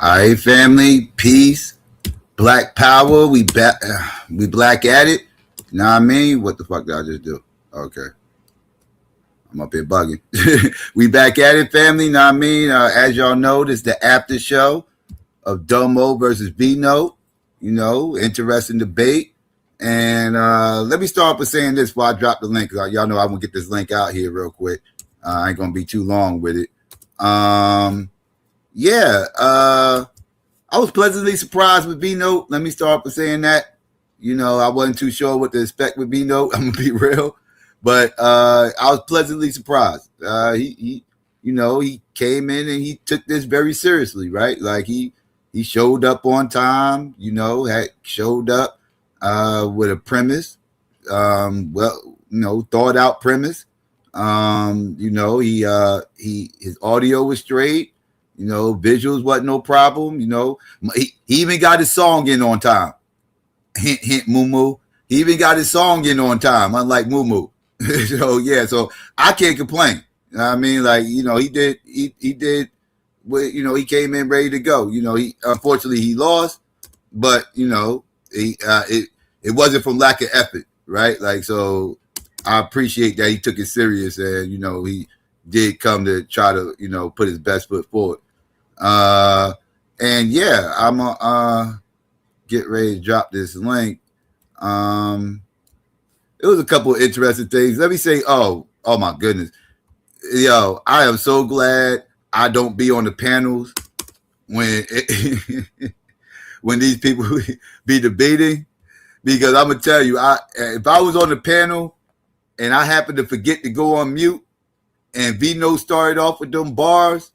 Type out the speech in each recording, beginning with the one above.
All right, family, peace, black power. We back. We black at it. You know what I mean? What the fuck did I just do? Okay, I'm up here bugging. We back at it, family. You know what I mean? As y'all know, this is the after show of Domo versus B-Note. You know, interesting debate. And let me start with saying this before I drop the link. Y'all know I'm gonna get this link out here real quick. I ain't gonna be too long with it. Yeah. I was pleasantly surprised with B-Note. Let me start with saying that. You know, I wasn't too sure what to expect with B-Note. I'm gonna be real, but I was pleasantly surprised. He came in and he took this very seriously, right? Like he showed up on time. You know, had showed up with a premise, thought out premise. His audio was straight. You know, visuals wasn't no problem. You know, he even got his song in on time. Hint, hint, moo moo. He even got his song in on time, unlike moo moo. So I can't complain. You know what I mean? Like, you know, he did. He he came in ready to go. You know, he unfortunately he lost, but you know, it wasn't from lack of effort, right? Like, so I appreciate that he took it serious, and you know, he did come to try to put his best foot forward. And yeah, I'm gonna get ready to drop this link. It was a couple of interesting things. Let me say, oh my goodness, yo, I am so glad I don't be on the panels when when these people be debating, because I'm gonna tell you, if I was on the panel and I happened to forget to go on mute and Vino started off with them bars,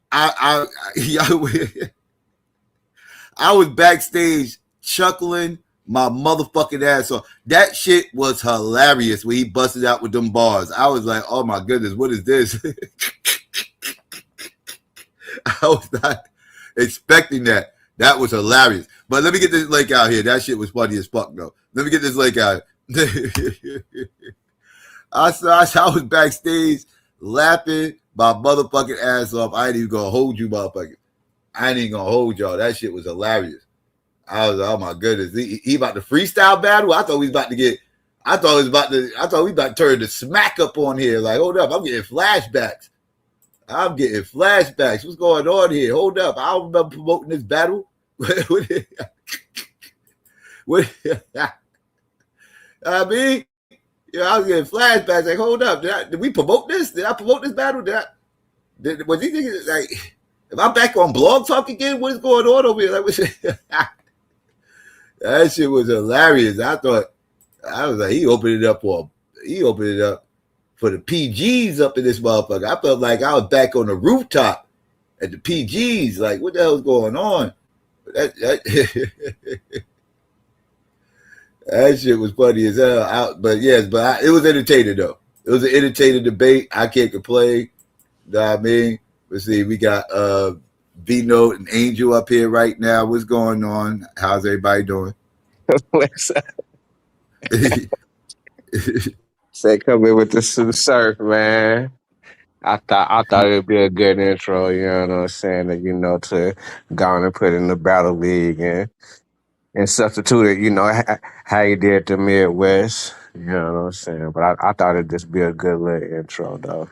I was backstage chuckling my motherfucking ass off. That shit was hilarious when he busted out with them bars. I was like, oh my goodness, what is this? I was not expecting that. That was hilarious. But let me get this link out here. That shit was funny as fuck, though. Let me get this link out. I was backstage laughing my motherfucking ass off. I ain't even gonna hold you, motherfucker. I ain't even gonna hold y'all. That shit was hilarious. I was like, oh my goodness. He about to freestyle battle? I thought we was about to turn the smack up on here. Like, hold up, I'm getting flashbacks. What's going on here? Hold up. I don't remember promoting this battle. I mean, I was getting flashbacks. Like, hold up. Did we promote this? Did I promote this battle? Was he thinking, like, am I back on Blog Talk again? What is going on over here? Like, that shit was hilarious. I was like, he opened it up for the PGs up in this motherfucker. I felt like I was back on the rooftop at the PGs. Like, what the hell's going on? That shit was funny as hell. It was entertaining though. It was an entertaining debate. I can't complain. You know what I mean? Let's see. We got V-Note and Angel up here right now. What's going on? How's everybody doing? Say, come in with the surf, man. I thought it'd be a good intro, you know what I'm saying, to go on and put in the battle league and substitute it, how you did the Midwest, you know what I'm saying. But I thought it'd just be a good little intro, though.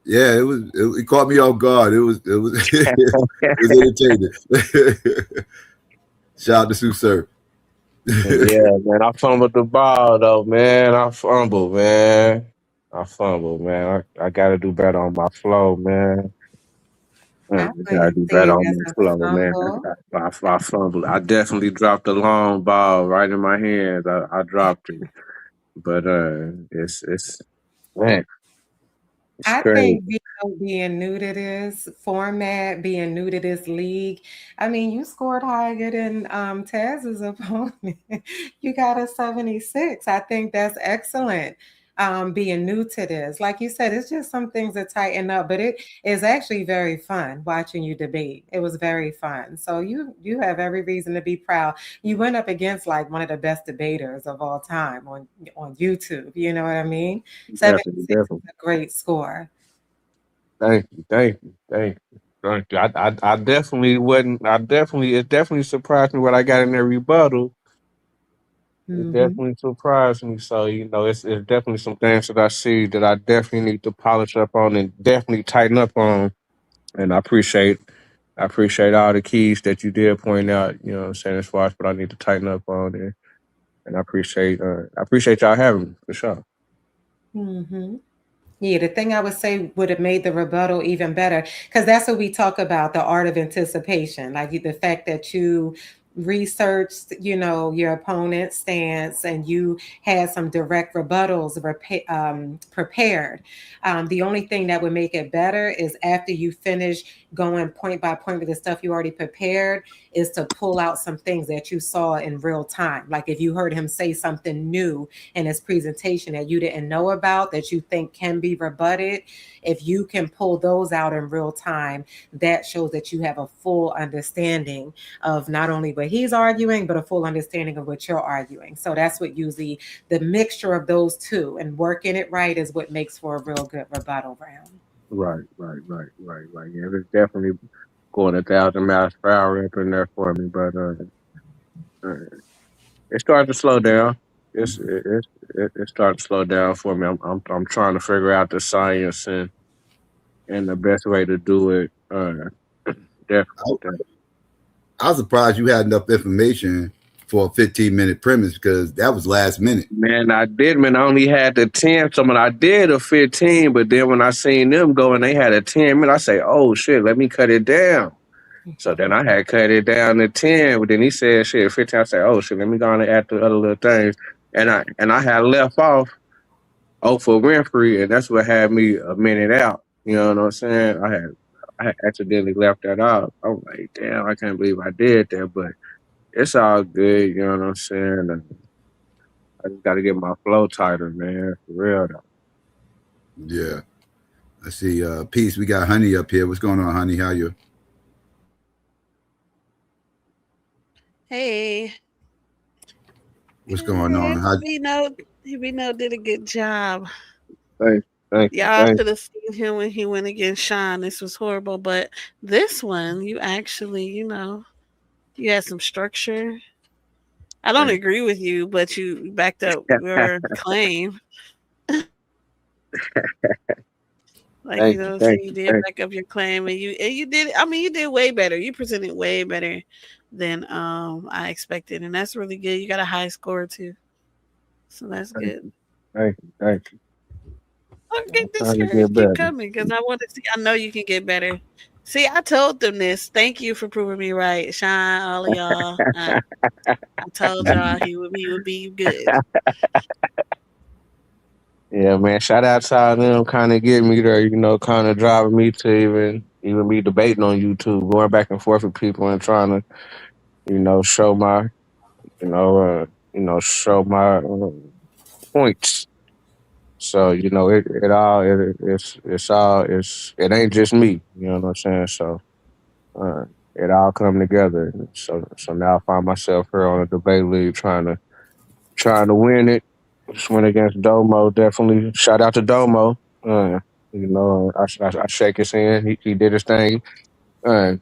Yeah, it caught me off guard. It was it was entertaining. Shout out to Sue Surf. Yeah, man. I fumbled the ball though, man. I fumbled, man. I gotta do better on my flow, man. I I gotta wouldn't do see better it on as my a flow, man. fumble. I fumbled. I definitely dropped the long ball right in my hands. I dropped it, but it's man, it's I crazy. think being new to this format, being new to this league, I mean, you scored higher than Taz's opponent. You got a 76. I think that's excellent. Being new to this, like you said, it's just some things that tighten up, but it is actually very fun watching you debate. It was very fun. So you have every reason to be proud. You went up against like one of the best debaters of all time on YouTube. You know what I mean? Definitely, 76 is definitely. a great score. Thank you. I definitely wasn't. It definitely surprised me what I got in their rebuttal. It Mm-hmm. definitely surprised me. So it's definitely some things that I see that I definitely need to polish up on and definitely tighten up on. And I appreciate all the keys that you did point out. You know what I'm saying, as far as what I need to tighten up on, and I appreciate y'all having me for sure. Mm-hmm. Yeah, the thing I would say would have made the rebuttal even better, because that's what we talk about, the art of anticipation. Like the fact that you researched, your opponent's stance and you had some direct rebuttals prepared. The only thing that would make it better is after you finish going point by point with the stuff you already prepared, is to pull out some things that you saw in real time. Like if you heard him say something new in his presentation that you didn't know about that you think can be rebutted, if you can pull those out in real time, that shows that you have a full understanding of not only what he's arguing, but a full understanding of what you're arguing. So that's what usually the mixture of those two and working it right is what makes for a real good rebuttal round. Right. Yeah, it's definitely going 1,000 miles per hour up in there for me, but uh, it started to slow down. It started to slow down for me. I'm trying to figure out the science and the best way to do it. I, Definitely. I was surprised you had enough information for a 15-minute premise because that was last minute. Man, I did, man. I only had the 10. So when I did a 15, but then when I seen them go and they had a 10 minute, I say, oh shit, let me cut it down. So then I had cut it down to 10, but then he said shit 15. I said, oh shit, let me go on and add the other little things. And I had left off for Winfrey, and that's what had me a minute out. You know what I'm saying? I had accidentally left that out. I was like, damn, I can't believe I did that, but it's all good, you know what I'm saying? And I just gotta get my flow tighter, man. For real though. Yeah. I see. Peace. We got Honey up here. What's going on, Honey? How you? Hey, What's going good. on? How? We know did a good job. Thank you, Y'all thank should have seen him when he went against Sean. This was horrible, but this one, you actually, you had some structure. I don't you. agree with you, but you backed up your claim. Like Thank you you, did thank back up your claim, and you did. I mean, you did way better. You presented way better than I expected, and that's really good. You got a high score too, so that's good. thank you. Okay, I'm trying to get discouraged. Keep better. coming because I want to see. I know you can get better. See, I told them this. Thank you for proving me right, Shine. All of y'all. I told y'all he would be good. Yeah, man. Shout out to all them kind of getting me there, kind of driving me to even be debating on YouTube, going back and forth with people and trying to, show my, you know, show my points. So it ain't just me. You know what I'm saying? So it all come together. So now I find myself here on a debate league trying to win it. Just went against Domo. Definitely shout out to Domo. I shake his hand. He did his thing.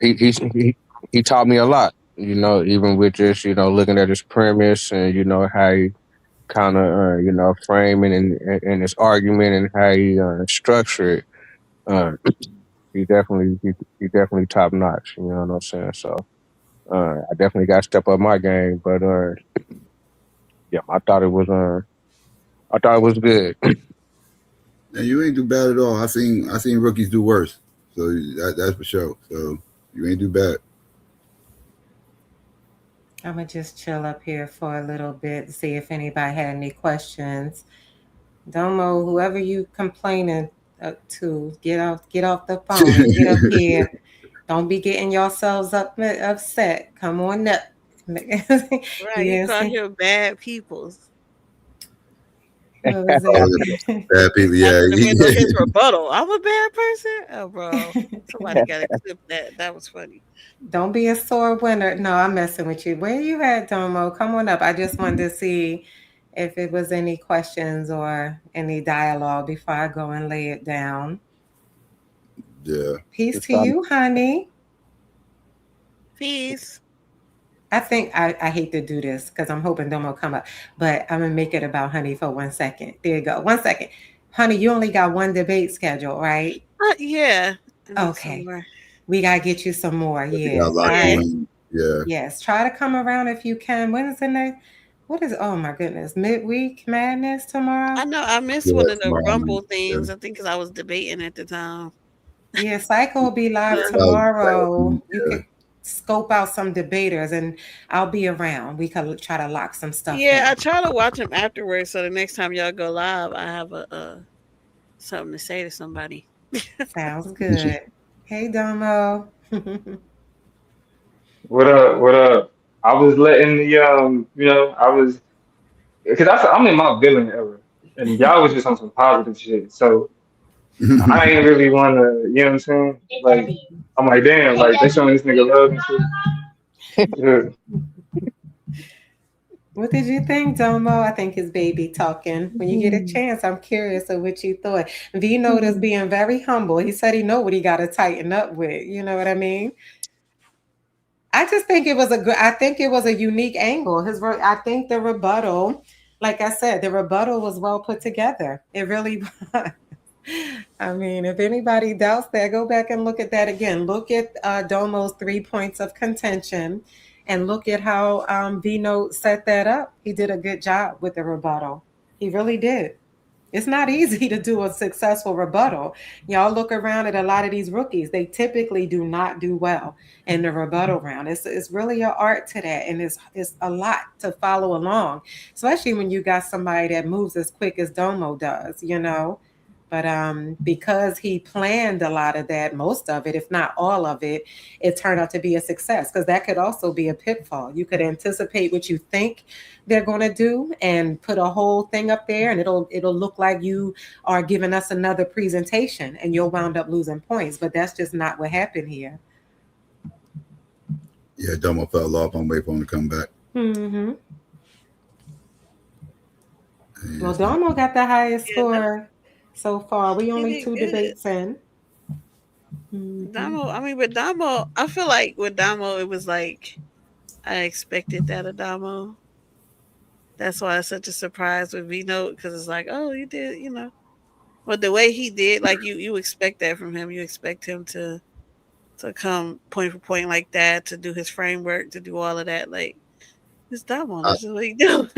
He taught me a lot. Even with just looking at his premise and how he kind of framing and his argument and how he structured it. He definitely he definitely top notch. You know what I'm saying? So I definitely got to step up my game. But yeah, I thought it was good. And you ain't do bad at all. I seen rookies do worse. So that's for sure. So you ain't do bad. I'm gonna just chill up here for a little bit to see if anybody had any questions. Domo, whoever you complaining to, get off the phone and get up here. Don't be getting yourselves upset. Come on up. Right? You You call see? him bad peoples. What was Oh, it? bad people. That Yeah. should have been on his rebuttal. I'm a bad person. Oh, bro, somebody got to clip that. That was funny. Don't be a sore winner. No, I'm messing with you. Where you at, Domo? Come on up. I just wanted to see if it was any questions or any dialogue before I go and lay it down. Yeah. Peace It's to you, honey. Peace. I think I hate to do this because I'm hoping Domo come up, but I'm gonna make it about honey for 1 second. There you go. 1 second. Honey, you only got one debate schedule, right? Yeah. I need some Okay. more. We gotta get you some more. But they got Yes. All locked Yeah. right. in. Yeah. Yes. Try to come around if you can. When is the next? What is, oh my goodness, midweek madness tomorrow? I know I missed Yeah. one of the Tomorrow Rumble night. Yeah. things. I think because I was debating at the time. Yeah, Psycho will be live But tomorrow. You Yeah. could scope out some debaters and I'll be around. We could try to lock some stuff yeah, I in. try to watch them afterwards, so the next time y'all go live, I have a something to say to somebody. Sounds good. Hey, Domo. What up? What up? I was letting the I was because I'm in my villain era, and y'all was just on some positive shit. So I ain't really want to, you know what I'm saying? Like I'm like, damn, like they showing this nigga love and shit. Yeah. What did you think, Domo? I think his baby talking. When you get a chance, I'm curious of what you thought. V noticed being very humble. He said he know what he got to tighten up with. You know what I mean? I just think it was a good. I think it was a unique angle. I think the rebuttal, like I said, the rebuttal was well put together. It really was. I mean, if anybody doubts that, go back and look at that again. Look at Domo's 3 points of contention, and look at how Vino set that up. He did a good job with the rebuttal. He really did. It's not easy to do a successful rebuttal. Y'all look around at a lot of these rookies; they typically do not do well in the rebuttal round. It's really an art to that, and it's a lot to follow along, especially when you got somebody that moves as quick as Domo does. You know. But because he planned a lot of that, most of it, if not all of it, it turned out to be a success. Because that could also be a pitfall. You could anticipate what you think they're going to do and put a whole thing up there, and it'll look like you are giving us another presentation, and you'll wound up losing points. But that's just not what happened here. Yeah. Domo fell off. I'm waiting for him to come back. Mm-hmm. And Well, it's not- Domo got the highest Yeah, score so far. We he only did 2 good. debates in. Mm-hmm. Damo, I mean, with Damo, I feel like with Damo, it was like I expected that of Damo. That's why it's such a surprise with V Note because it's like, oh, you did, you know. But the way he did, like you expect that from him. You expect him to come point for point like that, to do his framework, to do all of that. Like it's Damo. I, That's just what he do.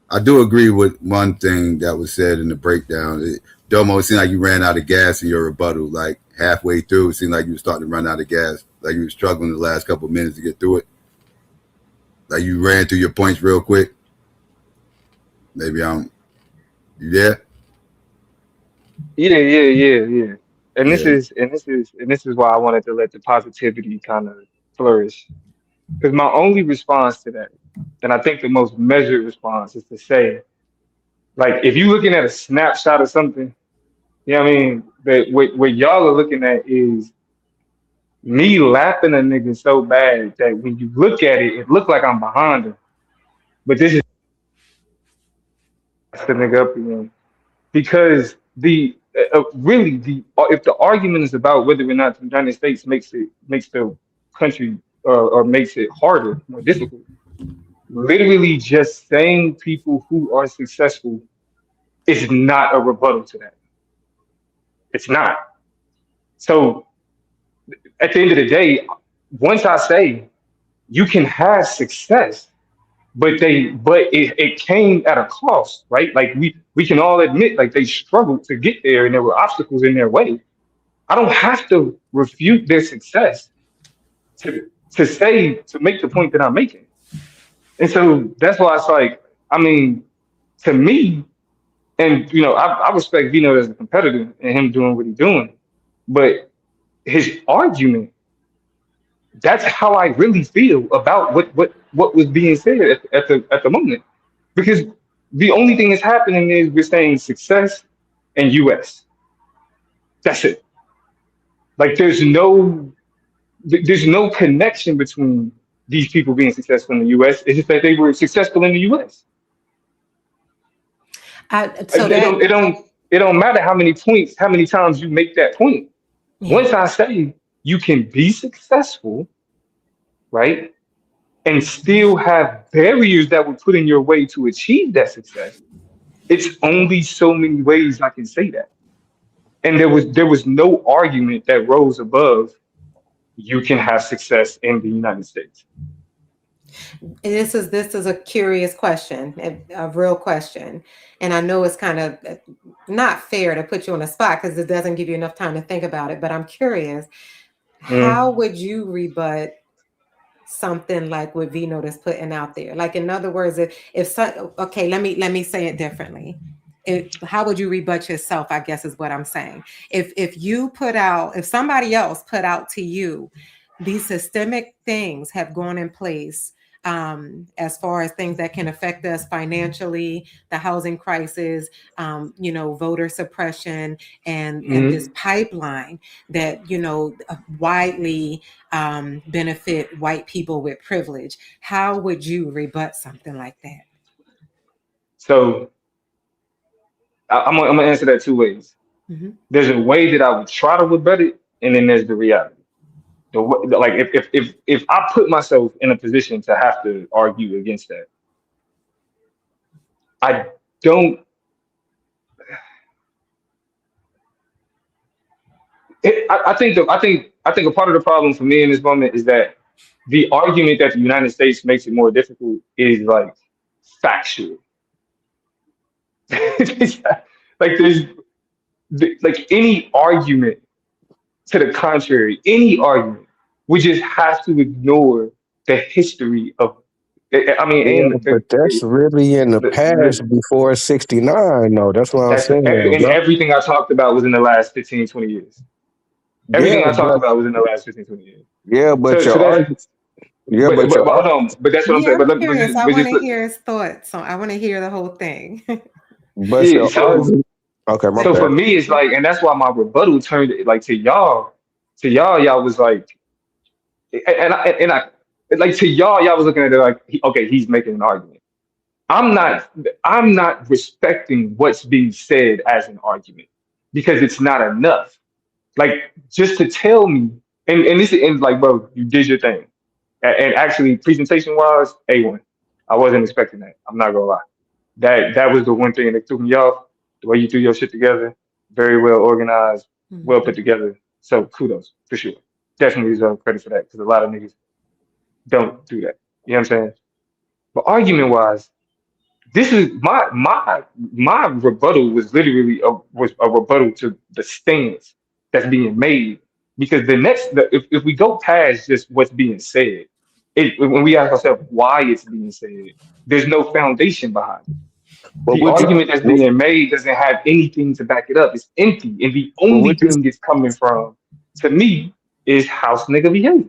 I do agree with one thing that was said in the breakdown. Domo, it seemed like you ran out of gas in your rebuttal. Like halfway through, it seemed like you were starting to run out of gas. Like you were struggling the last couple of minutes to get through it. Like you ran through your points real quick. Maybe you there? Yeah. And this Yeah. is why I wanted to let the positivity kind of flourish. Because my only response to that, and I think the most measured response, is to say, like, if you're looking at a snapshot of something, you know what I mean? That what y'all are looking at is me lapping a nigga so bad that when you look at it, it look like I'm behind him. But this is the nigga up again. Because the really the if the argument is about whether or not the United States makes the country or makes it harder, more difficult, literally just saying people who are successful is not a rebuttal to that. It's not. So at the end of the day, once I say you can have success, but it came at a cost, right? Like we can all admit like they struggled to get there and there were obstacles in their way. I don't have to refute their success to make the point that I'm making. And so that's why it's like, I mean, to me, and I respect Vino as a competitor and him doing what he's doing, but his argument, that's how I really feel about what was being said at the moment. Because the only thing that's happening is we're saying success and US. That's it. Like there's no connection between these people being successful in the US. It's just that they were successful in the US. So It that don't it don't it don't matter how many points, how many times you make that point. Yeah. Once I say you can be successful, right, and still have barriers that would put in your way to achieve that success, it's only so many ways I can say that. And there was no argument that rose above you can have success in the United States. This is a curious question, a real question, and I know it's kind of not fair to put you on the spot because it doesn't give you enough time to think about it. But I'm curious, how Mm. would you rebut something like what Vino is putting out there? Like, in other words, okay, let me say it differently. How would you rebut yourself, I guess is what I'm saying. If somebody else put out to you, these systemic things have gone in place, as far as things that can affect us financially, the housing crisis, voter suppression, and this Mm. pipeline that widely benefit white people with privilege. How would you rebut something like that? So I'm gonna answer that two ways. Hmm. There's a way that I would try to rebut it, and then there's the reality. Like if I put myself in a position to have to argue against that, I don't. I think a part of the problem for me in this moment is that the argument that the United States makes it more difficult is like factual. Like like any argument to the contrary, any argument, we just have to ignore the history of. I mean, Yeah, and but that's really in the past before 69. No, that's what I'm saying, and bro. everything I talked about was in the last 15, 20 years. Yeah, Everything I talked but about was in the last 15, 20 years. yeah, but So your that's argument. Yeah, but, but but your but hold on. But that's what I'm Yeah, saying. I'm But curious. I but want just to look. hear his thoughts. So I want to hear the whole thing. but Yeah. your argument. Okay, my So for bad. me, it's like, and that's why my rebuttal turned it like to y'all. To y'all, y'all was like, and I like to y'all was looking at it like, okay, he's making an argument. I'm not. I'm not respecting what's being said as an argument because it's not enough. Like just to tell me, and this and like, bro, you did your thing, and actually presentation wise, A1. I wasn't expecting that. I'm not gonna lie. That was the one thing that threw me off. The way you threw your shit together, very well organized, well Mhm. put together. So kudos for sure. Definitely deserve credit for that because a lot of niggas don't do that. You know what I'm saying? But argument wise, this is my rebuttal was literally a rebuttal to the stance that's being made because if we go past just what's being said, when we ask ourselves why it's being said, there's no foundation behind it. But The would you? argument that's being made doesn't have anything to back it up. It's empty, and the But only would you? thing it's coming from to me is house nigga behavior.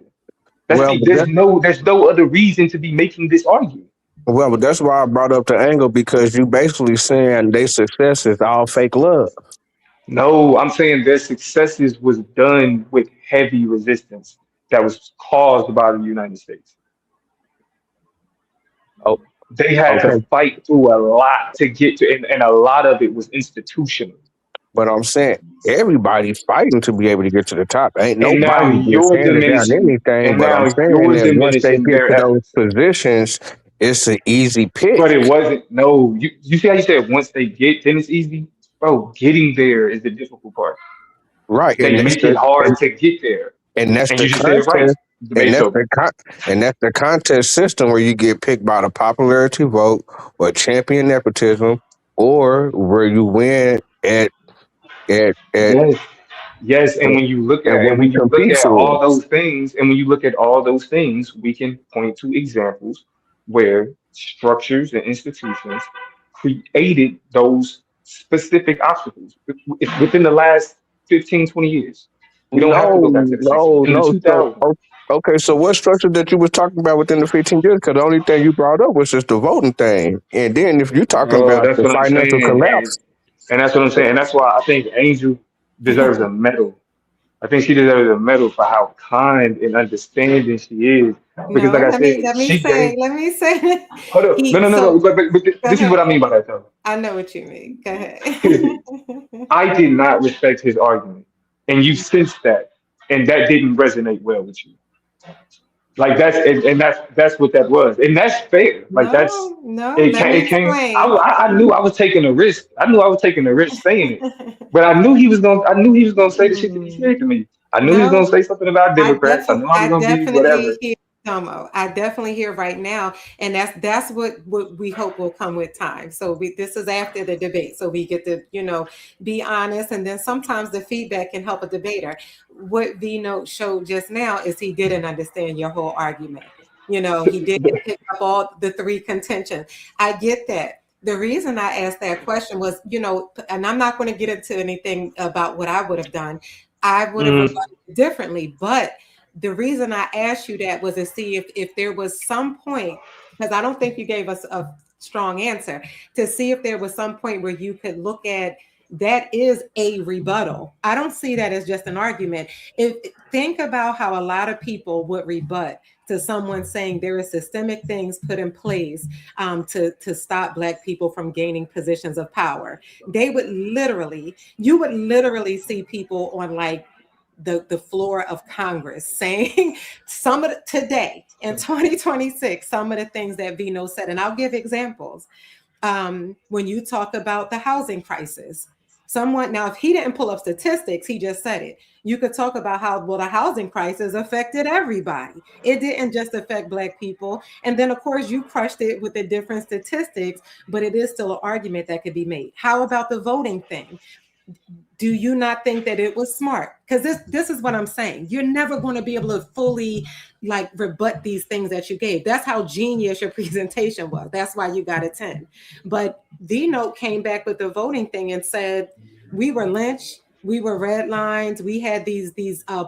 That's Well, the, but that's there's no other reason to be making this argument. but that's why I brought up the angle because you basically saying they success is all fake love. No, I'm saying their successes was done with heavy resistance that was caused by the United States. Oh, They had to okay. fight through a lot to get to, and a lot of it was institutional. But I'm saying everybody's fighting to be able to get to the top. Ain't And now nobody just you're handing down diminishing, anything. and But I'm now saying you're that once they diminishing get their to those efforts. positions, it's an easy But it pick, wasn't. No, you see how you said once they get, then it's easy, bro. Getting there is the difficult part. right? They make it hard to get there, And that's and you the just said it right. contest, You and made that's so. the and that's the contest system where you get picked by the popularity vote or champion nepotism, or where you win at Yes, yes. And when you look and at what and we when you look compete at all for. those things, and when you look at all those things, we can point to examples where structures and institutions created those specific obstacles within the last 15, 20 years. We don't have to go back No, to the 60s. no, In the no. So 2000s. okay, so what structure that you was talking about within the 15 years? Because the only thing you brought up was just the voting thing, and then if you're talking Bro, about that's the what I'm financial saying. And collapse, and that's what I'm saying. And that's why I think Angel deserves a medal. I think she deserves a medal for how kind and understanding she is. Because, No, like I let me said, let me she say gave. let me say Hold up, no, he no, no, no. so But go this is what I ahead. mean by that, though. I know what you mean. Go ahead. I did not respect his argument. and you sensed that, and that didn't resonate well with you. Like and that's what that was, and that's fair. Like that's No, no, it. let me It came. explain. I knew I was taking a risk. I knew I was taking a risk saying it, but I knew he was going. I knew he was going to say the shit that he said to me. I knew he was going to No, say something about Democrats. I knew I was I going to be definitely whatever. hear Domo. I definitely hear right now, and that's what we hope will come with time. So this is after the debate, so we get to be honest, and then sometimes the feedback can help a debater. What V Note showed just now is he didn't understand your whole argument. He didn't pick up all the three contentions. I get that. The reason I asked that question was, and I'm not going to get into anything about what I would have done. I would have Mm, rebutted it differently. But the reason I asked you that was to see if there was some point, because I don't think you gave us a strong answer, to see if there was some point where you could look at that is a rebuttal. I don't see that as just an argument. Think about how a lot of people would rebut to someone saying there are systemic things put in place to stop Black people from gaining positions of power. You would literally see people on like the floor of Congress saying today in 2026, some of the things that Vino said, and I'll give examples. When you talk about the housing crisis, now, if he didn't pull up statistics, he just said it. You could talk about how, well, the housing crisis affected everybody. It didn't just affect Black people. And then, of course, you crushed it with the different statistics, but it is still an argument that could be made. How about the voting thing? Do you not think that it was smart? Because this is what I'm saying. You're never going to be able to fully rebut these things that you gave. That's how genius your presentation was. That's why you got a 10. But D-Note came back with the voting thing and said, we were lynched. We were red lines. We had these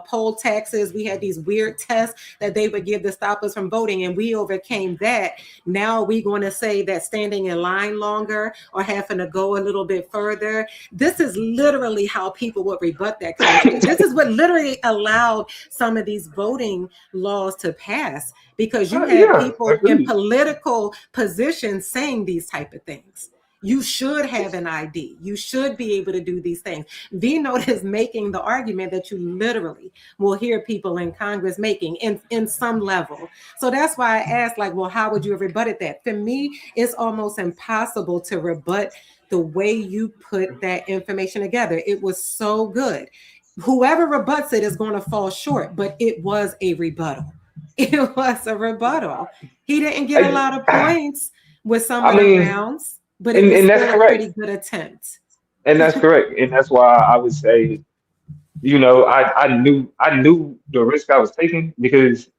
poll taxes. We had these weird tests that they would give to stop us from voting, and we overcame that. Now we're going to say that standing in line longer or having to go a little bit further. This is literally how people would rebut that kind of shit. This is what literally allowed some of these voting laws to pass, because you had yeah, people in agreed. political positions saying these type of things. You should have an ID. You should be able to do these things. V-Note is making the argument that you literally will hear people in Congress making in some level. So that's why I asked, well, how would you have rebutted that? For me, it's almost impossible to rebut the way you put that information together. It was so good. Whoever rebuts it is going to fall short, but it was a rebuttal. It was a rebuttal. He didn't get a lot of points with some I of the mean, rounds, but it was and that's still a correct, pretty good attempt. and that's correct, and that's why I would say, I knew the risk I was taking because,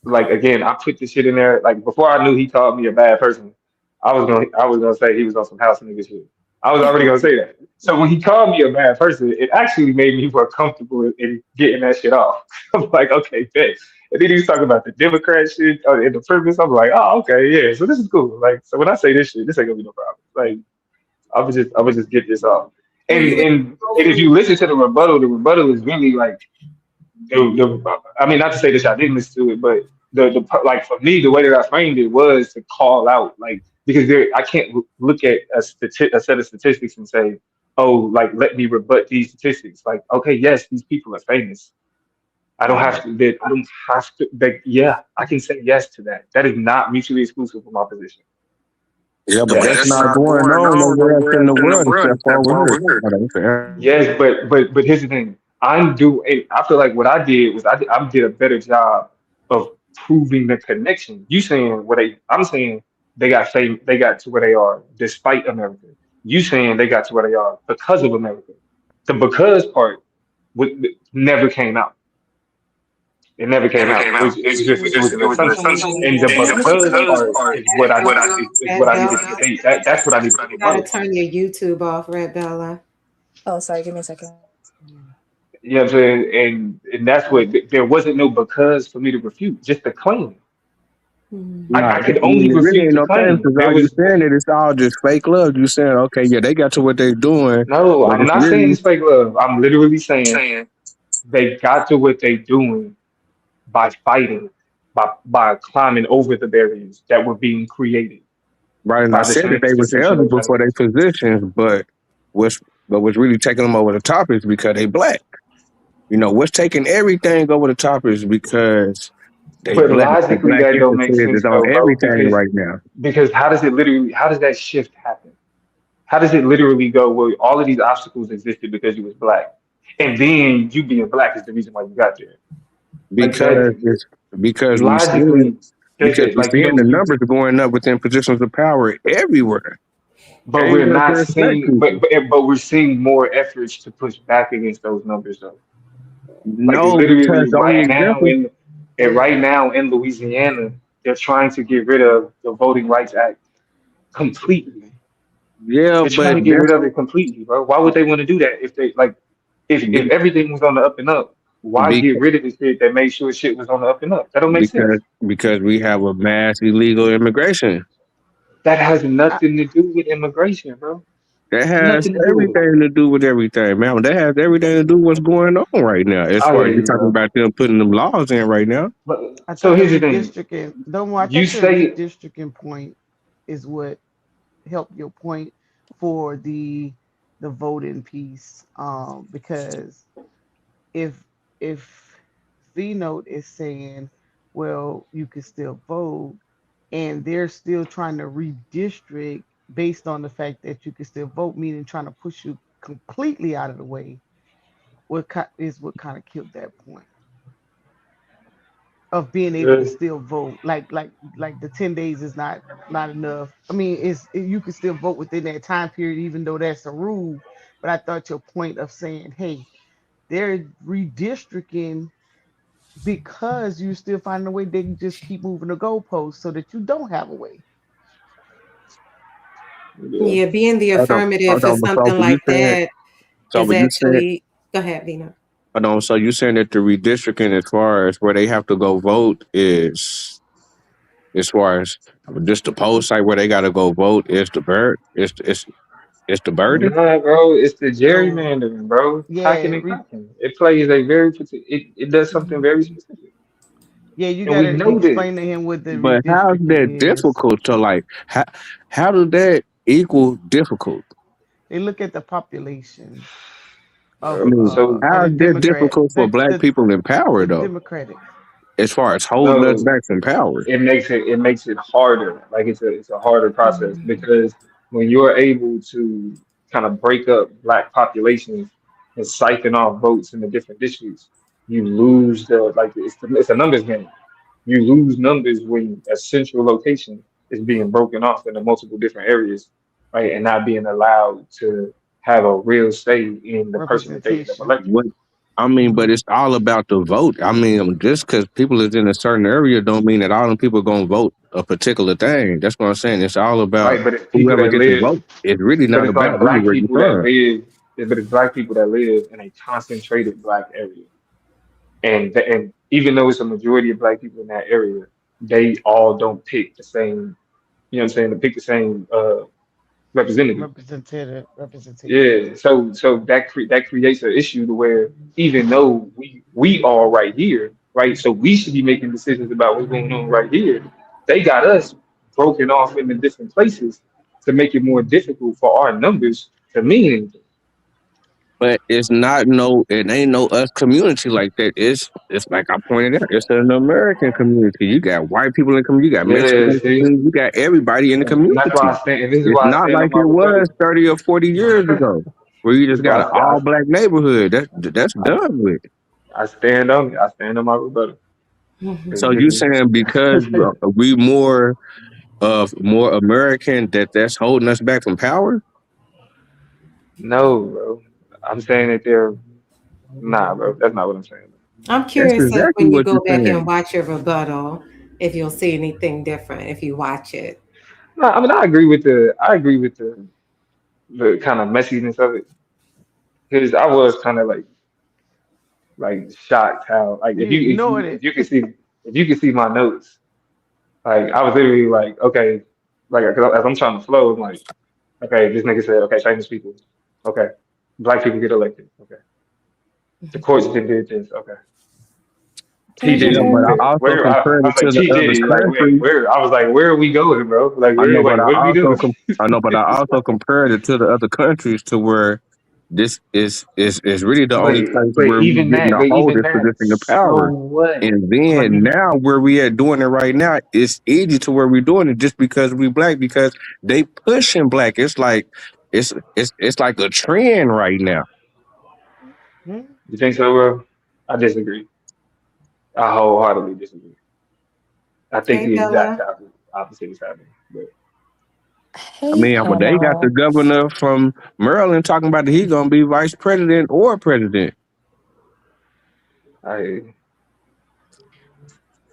like, again, I put the shit in there. Like, before I knew he called me a bad person, I was gonna say he was on some house nigga shit. I was already gonna say that. So when he called me a bad person, it actually made me more comfortable in getting that shit off. I'm like, okay, bet. And then he was talking about the Democrat shit and the purpose. I'm like, oh, okay, yeah. So this is cool. Like, so when I say this shit, this ain't gonna be no problem. Like, I would just get this off. Well, you And if you listen to the rebuttal is really like I mean, not to say that I didn't listen to it, but like for me, the way that I framed it was to call out, like, because I can't look at a set of statistics and say, oh, like, let me rebut these statistics. Like, okay, yes, these people are famous. I don't have to. I don't have to. Yeah, I can say yes to that. That is not mutually exclusive from my position. Yeah, but Yes, that's not going on nowhere else in the world except for over here. yes, but here's the thing. I feel like what I did was I did a better job of proving the connection. You saying what I'm saying they got fame, they got to where they are despite America. You saying they got to where they are because of America. The because part never came out. It never came out. It was an assumption. And the because part is what is Red what I needed to Bella, debate. That's what I needed to you gotta rebuttal. turn your YouTube off, Red Bella. Oh, sorry. Give me a second. You know what I'm saying? And that's what there wasn't no because for me to refute, just the claim. Nah, I could I mean, only it really refute ain't the no claim claim. because There all you was saying it, it's all just fake love. You saying, okay, yeah, they got to what they doing, no, but I'm it's not saying really it's fake love. I'm literally saying they got to what they doing by fighting, by climbing over the barriers that were being created right. And I by the said that same they was institutional eligible for their frameworks. positions, but what's really taking them over the top is because they Black. You know what's taking everything over the top is because But the logically, black that don't make emphasis sense is on though, bro. everything right now. Because how does that shift happen? How does it literally go where all of these obstacles existed because you was black, and then you being black is the reason why you got there? Like Because that it's because we seeing logically does because it we're like you seeing don't the you numbers going up within positions of power everywhere. but we're Everywhere not there's black seeing people. but we're seeing more efforts to push back against those numbers though. Like No, because literally the only example. right now in Louisiana, they're trying to get rid of the Voting Rights Act completely. Yeah, They're trying but to get rid that's of it completely, bro. Why would they want to do that if they like if be, everything was on the up and up? Why get because rid of the shit that made sure shit was on the up and up? That don't make sense. because we have a mass illegal immigration. That has I, nothing to do with immigration, bro. That has Nothing to do with it. everything to do with everything, man. That has everything to do with what's going on right now. As I far hear as you're you, talking bro. about them putting them laws in right now. But I so thought the here's the thing. redistricting, Domo, I You thought your say redistricting point is what helped your point for the voting piece. Because if if V Note is saying, well, you can still vote, and they're still trying to redistrict based on the fact that you can still vote, meaning trying to push you completely out of the way, is what kind of killed that point of being able uh, to still vote. Like the 10 days is not enough. I mean, you can still vote within that time period, even though that's a rule. But I thought your point of saying, hey, they're redistricting because you still find a way they can just keep moving the goalposts so that you don't have a way. yeah. yeah, being the affirmative Hold for on, so something but you like said that so is but you said actually. Go ahead, Vina. hold on, so you saying that the redistricting as far as where they have to go vote is as far as just the poll site where they gotta go vote is the bird it's the burden? Nah, bro, it's the No, gerrymandering, bro. Hacking yeah, and cracking. It plays a it does something very specific. yeah. You And we gotta know this. explain to him what the But how's redistricting that is. difficult to like how does that equal difficult? They look at the population I of mean, and how is that difficult for black people in power the though? Democratic. As far as holding us No, back from power. it makes it harder. Like it's a harder process Mhm. because when you're able to kind of break up black populations and siphon off votes in the different districts, you lose the like it's a numbers game. You lose numbers when a central location is being broken off into multiple different areas, right, and not being allowed to have a real say in the person that they end up Representation. electing. What I mean, but it's all about the vote. I mean, just because people is in a certain area don't mean that all them people gonna vote a particular thing. That's what I'm saying. It's all about Right? But it's people whoever that get the live, vote. It's really but not it's about like really black where you're people that from. live, but it's black people that live in a concentrated black area. And even though it's a majority of black people in that area, they all don't pick the same, you know what I'm saying, to pick the same representative. Representation. Yeah, so that creates an issue to where even though we are right here, right, so we should be making decisions about what's going on right here. They got us broken off into different places to make it more difficult for our numbers to mean anything. But it's not no, it ain't no us community like that. It's like I pointed out. It's an American community. You got white people in the community. You got Yeah, Mexicans. see, You got everybody in the and that's why I community. stand, and this is It's why I not stand on like my it was rebuttal. 30 or 40 years ago, where you This just is got why an all black neighborhood. That's done with. I stand on it. I stand on my rebuttal. 'Cause So you saying because we more American that's holding us back from power? no, bro. I'm saying that they're nah, bro. That's not what I'm saying. I'm That's curious if exactly when you what go you're back and saying. watch your rebuttal, if you'll see anything different if you watch it. No, I mean I agree with the kind of messiness of it because I was kind of like shocked how like You ignored if it. you could see my notes like I was literally like okay like 'cause as I'm trying to flow I'm like okay this nigga said okay famous people okay black people get elected okay the courts did this okay T Yeah, Diddy but I said also where compared I it was like to the T other Diddy like wait countries. where I was like where are we going bro like I know, where but like what are we doing I know, but I also compared it to the other countries to where this is really the only place but where we even getting that, to but hold even this that, position of so power. what? And I'm like, then now where we at doing it right now, it's easy to where we doing it just because we black, because they pushing black. It's like it's like a trend right now. you think so, bro? I disagree. I wholeheartedly disagree. I think Hey, the exact Bella. opposite is happening. But I Hey, mean, but they got the panel. governor from Maryland talking about that he's gonna be vice president or president. I,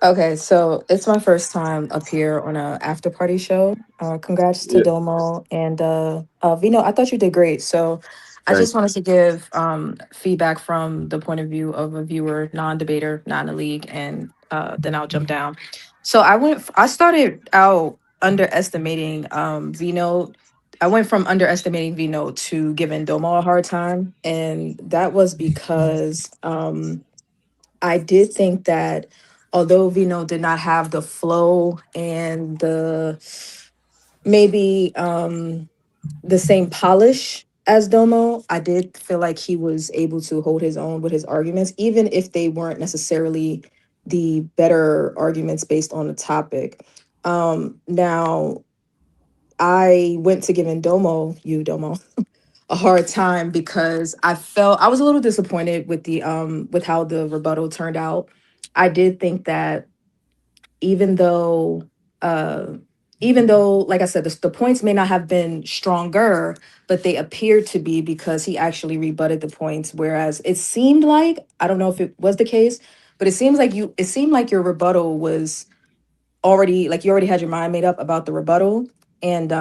Okay, so it's my first time up here on a after party show. Congrats to yeah, Domo and Vino. I thought you did great. So I Thank just wanted to give feedback from the point of view of a viewer, non-debater, not in the league, and then I'll jump down. So I started out underestimating Vino. I went from underestimating Vino to giving Domo a hard time, and that was because I did think that although Vino did not have the flow and the maybe the same polish as Domo, I did feel like he was able to hold his own with his arguments, even if they weren't necessarily the better arguments based on the topic. Now I went to giving Domo, a hard time because I was a little disappointed with the with how the rebuttal turned out. I did think that even though uh like I said, the points may not have been stronger, but they appeared to be because he actually rebutted the points. Whereas it seemed like, I don't know if it was the case, but it seemed like your rebuttal was already, like you already had your mind made up about the rebuttal. And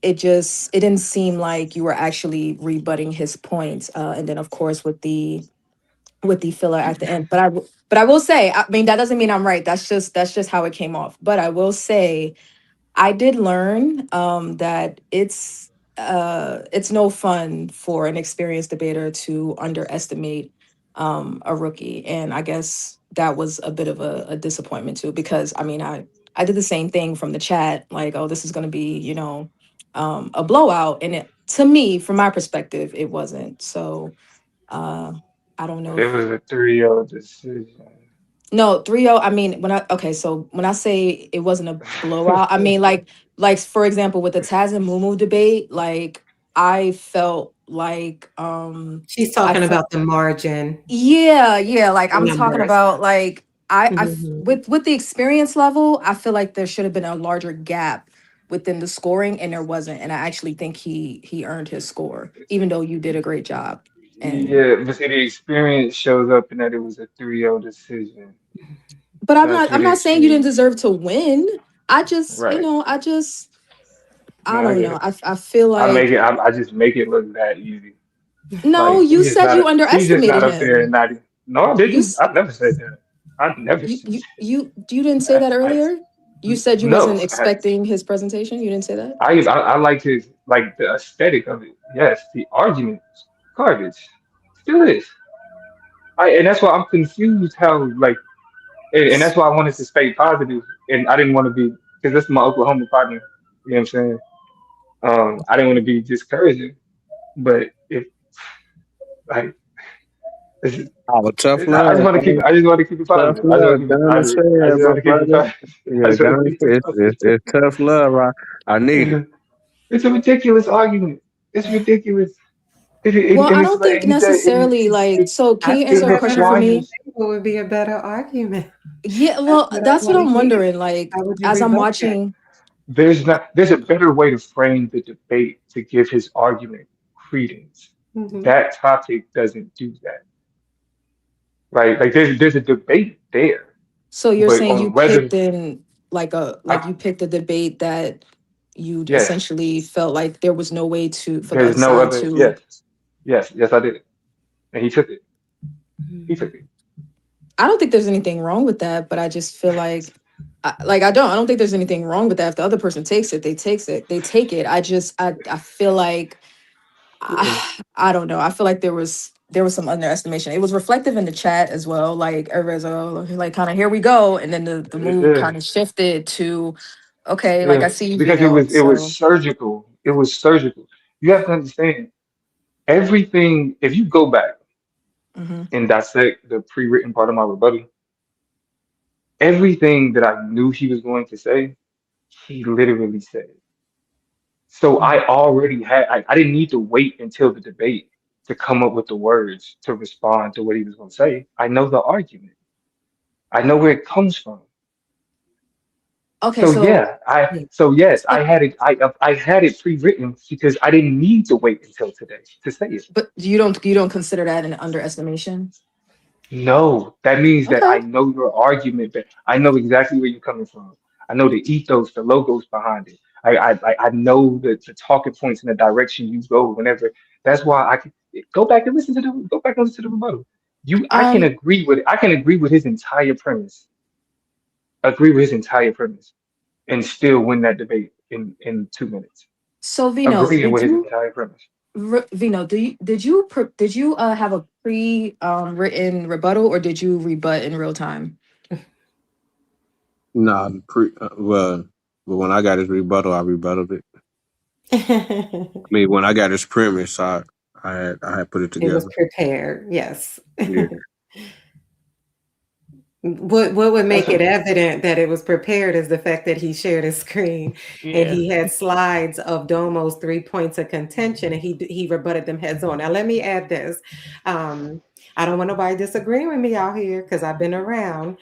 it didn't seem like you were actually rebutting his points. And then of course with the filler at the end. But I will say, I mean, that doesn't mean I'm right. That's just how it came off. But I will say I did learn that it's no fun for an experienced debater to underestimate a rookie, and I guess that was a bit of a disappointment too. Because I mean, I did the same thing from the chat, like, oh, this is going to be, a blowout, and to me, from my perspective, it wasn't. So uh, I don't know it if was a 3-0 decision. no, 3-0. I mean, okay, so when I say it wasn't a blowout, I mean like for example with the Taz and Mumu debate, like I felt like She's I talking felt about the margin, yeah, like the I'm talking numbers. about like Mhm. with the experience level, I feel like there should have been a larger gap within the scoring, and there wasn't. And I actually think he earned his score, even though you did a great job. And Yeah, but see, the experience shows up in that it was a 3-0 decision. but That's I'm what not it saying you didn't shows. deserve to win. I just, Right. No, I I don't get know. it. I feel like I just make it look that easy. no, Like you said you he's just not underestimated up there and him. not. No, I You didn't. s- I never said that. I never said you didn't say that. that earlier. You said you wasn't No. expecting his presentation. You didn't say that. I like his like the aesthetic of it. Yes, the argument is garbage. Still is. And that's why I'm confused how like and that's why I wanted to stay positive and I didn't want to be because this is my Oklahoma partner. You know what I'm saying? I didn't want to be discouraging, but if like it's, Oh, tough I just love, want to man. I just want to keep it Tough positive. I just want love. to keep it Don't positive. I understand, just want my to keep it brother. positive. I Yeah, just want to don't, keep it positive. it's tough love. I need it. It's a ridiculous argument. It's ridiculous. Well, And I it's don't like think necessarily like. So, can I you think it answer a that question for better me? requires would be a better argument. Yeah, That's well, what I that's what want to I'm hear. wondering. Like, How would you as I'm rebut that? watching, there's a better way to frame the debate to give his argument credence. Hmm. That topic doesn't do that. Right? Like there's a debate there, so you're but saying you on whether picked in like I you picked a debate that you yes, essentially felt like there was no way to for the there's other no side other to. yes, yes I did. And he took it. He took it. I don't think there's anything wrong with that, but I just feel like, I don't think there's anything wrong with that. If the other person takes it, they take it. I feel like, I don't know. I feel like there was some underestimation. It was reflective in the chat as well. Like everybody's like kind of here we go, and then the mood Yeah, kind of shifted to, okay, like I yeah. see you, Because Vino. it was So surgical. It was surgical. You have to understand. everything, if you go back Hmm. and dissect the pre-written part of my rebuttal, everything that I knew he was going to say, he literally said. So I already had, I didn't need to wait until the debate to come up with the words to respond to what he was going to say. I know the argument. I know where it comes from. Okay, So so yeah, I yeah. so yes, So, I had it pre-written because I didn't need to wait until today to say it. but you don't consider that an underestimation? No, that means that Okay. I know your argument, but I know exactly where you're coming from. I know the ethos, the logos behind it. I know the talking points and the direction you go whenever. That's why I can go back and listen to the rebuttal. Um. I can agree with his entire premise, agree with his entire premise, and still win that debate in 2 minutes. So Vino, Agreeing with his entire premise. Vino, did you have a pre written rebuttal, or did you rebut in real time? Nah, well, but when I got his rebuttal, I rebutted it. I mean, when I got his premise, I had put it It was together. prepared, yes. Yeah. What would That's make it a, evident that it was prepared is the fact that he shared his screen and Yeah. he had slides of Domo's 3 points of contention and he rebutted them heads on. Now let me add this. Um, I don't want nobody disagreeing with me out here because I've been around.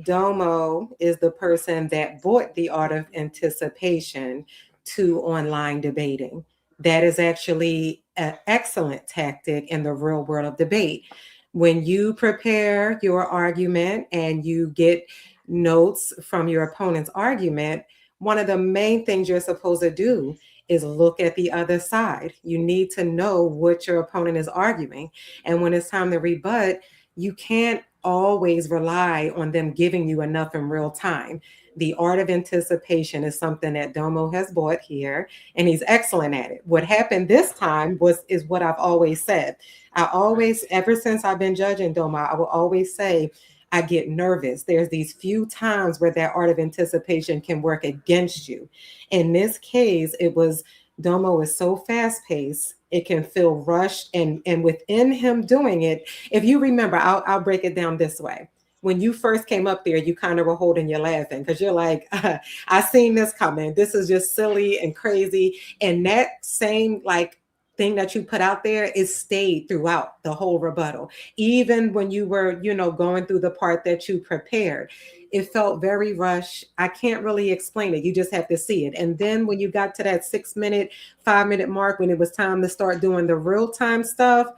Domo is the person that brought the art of anticipation to online debating. That is actually an excellent tactic in the real world of debate. When you prepare your argument and you get notes from your opponent's argument, one of the main things you're supposed to do is look at the other side. You need to know what your opponent is arguing. And when it's time to rebut, you can't always rely on them giving you enough in real time. The art of anticipation is something that Domo has brought here, and he's excellent at it. What happened this time is what I've always said. I always, ever since I've been judging Domo, I will always say I get nervous. There's these few times where that art of anticipation can work against you. In this case, it was Domo is so fast paced, it can feel rushed, and within him doing it, if you remember, I'll break it down this way. When you first came up there, you kind of were holding your laughing because you're like, I seen this coming. This is just silly and crazy. And that same like thing that you put out there is stayed throughout the whole rebuttal. Even when you were, going through the part that you prepared, it felt very rushed. I can't really explain it. You just have to see it. And then when you got to that 6 minute, 5 minute mark, when it was time to start doing the real time stuff,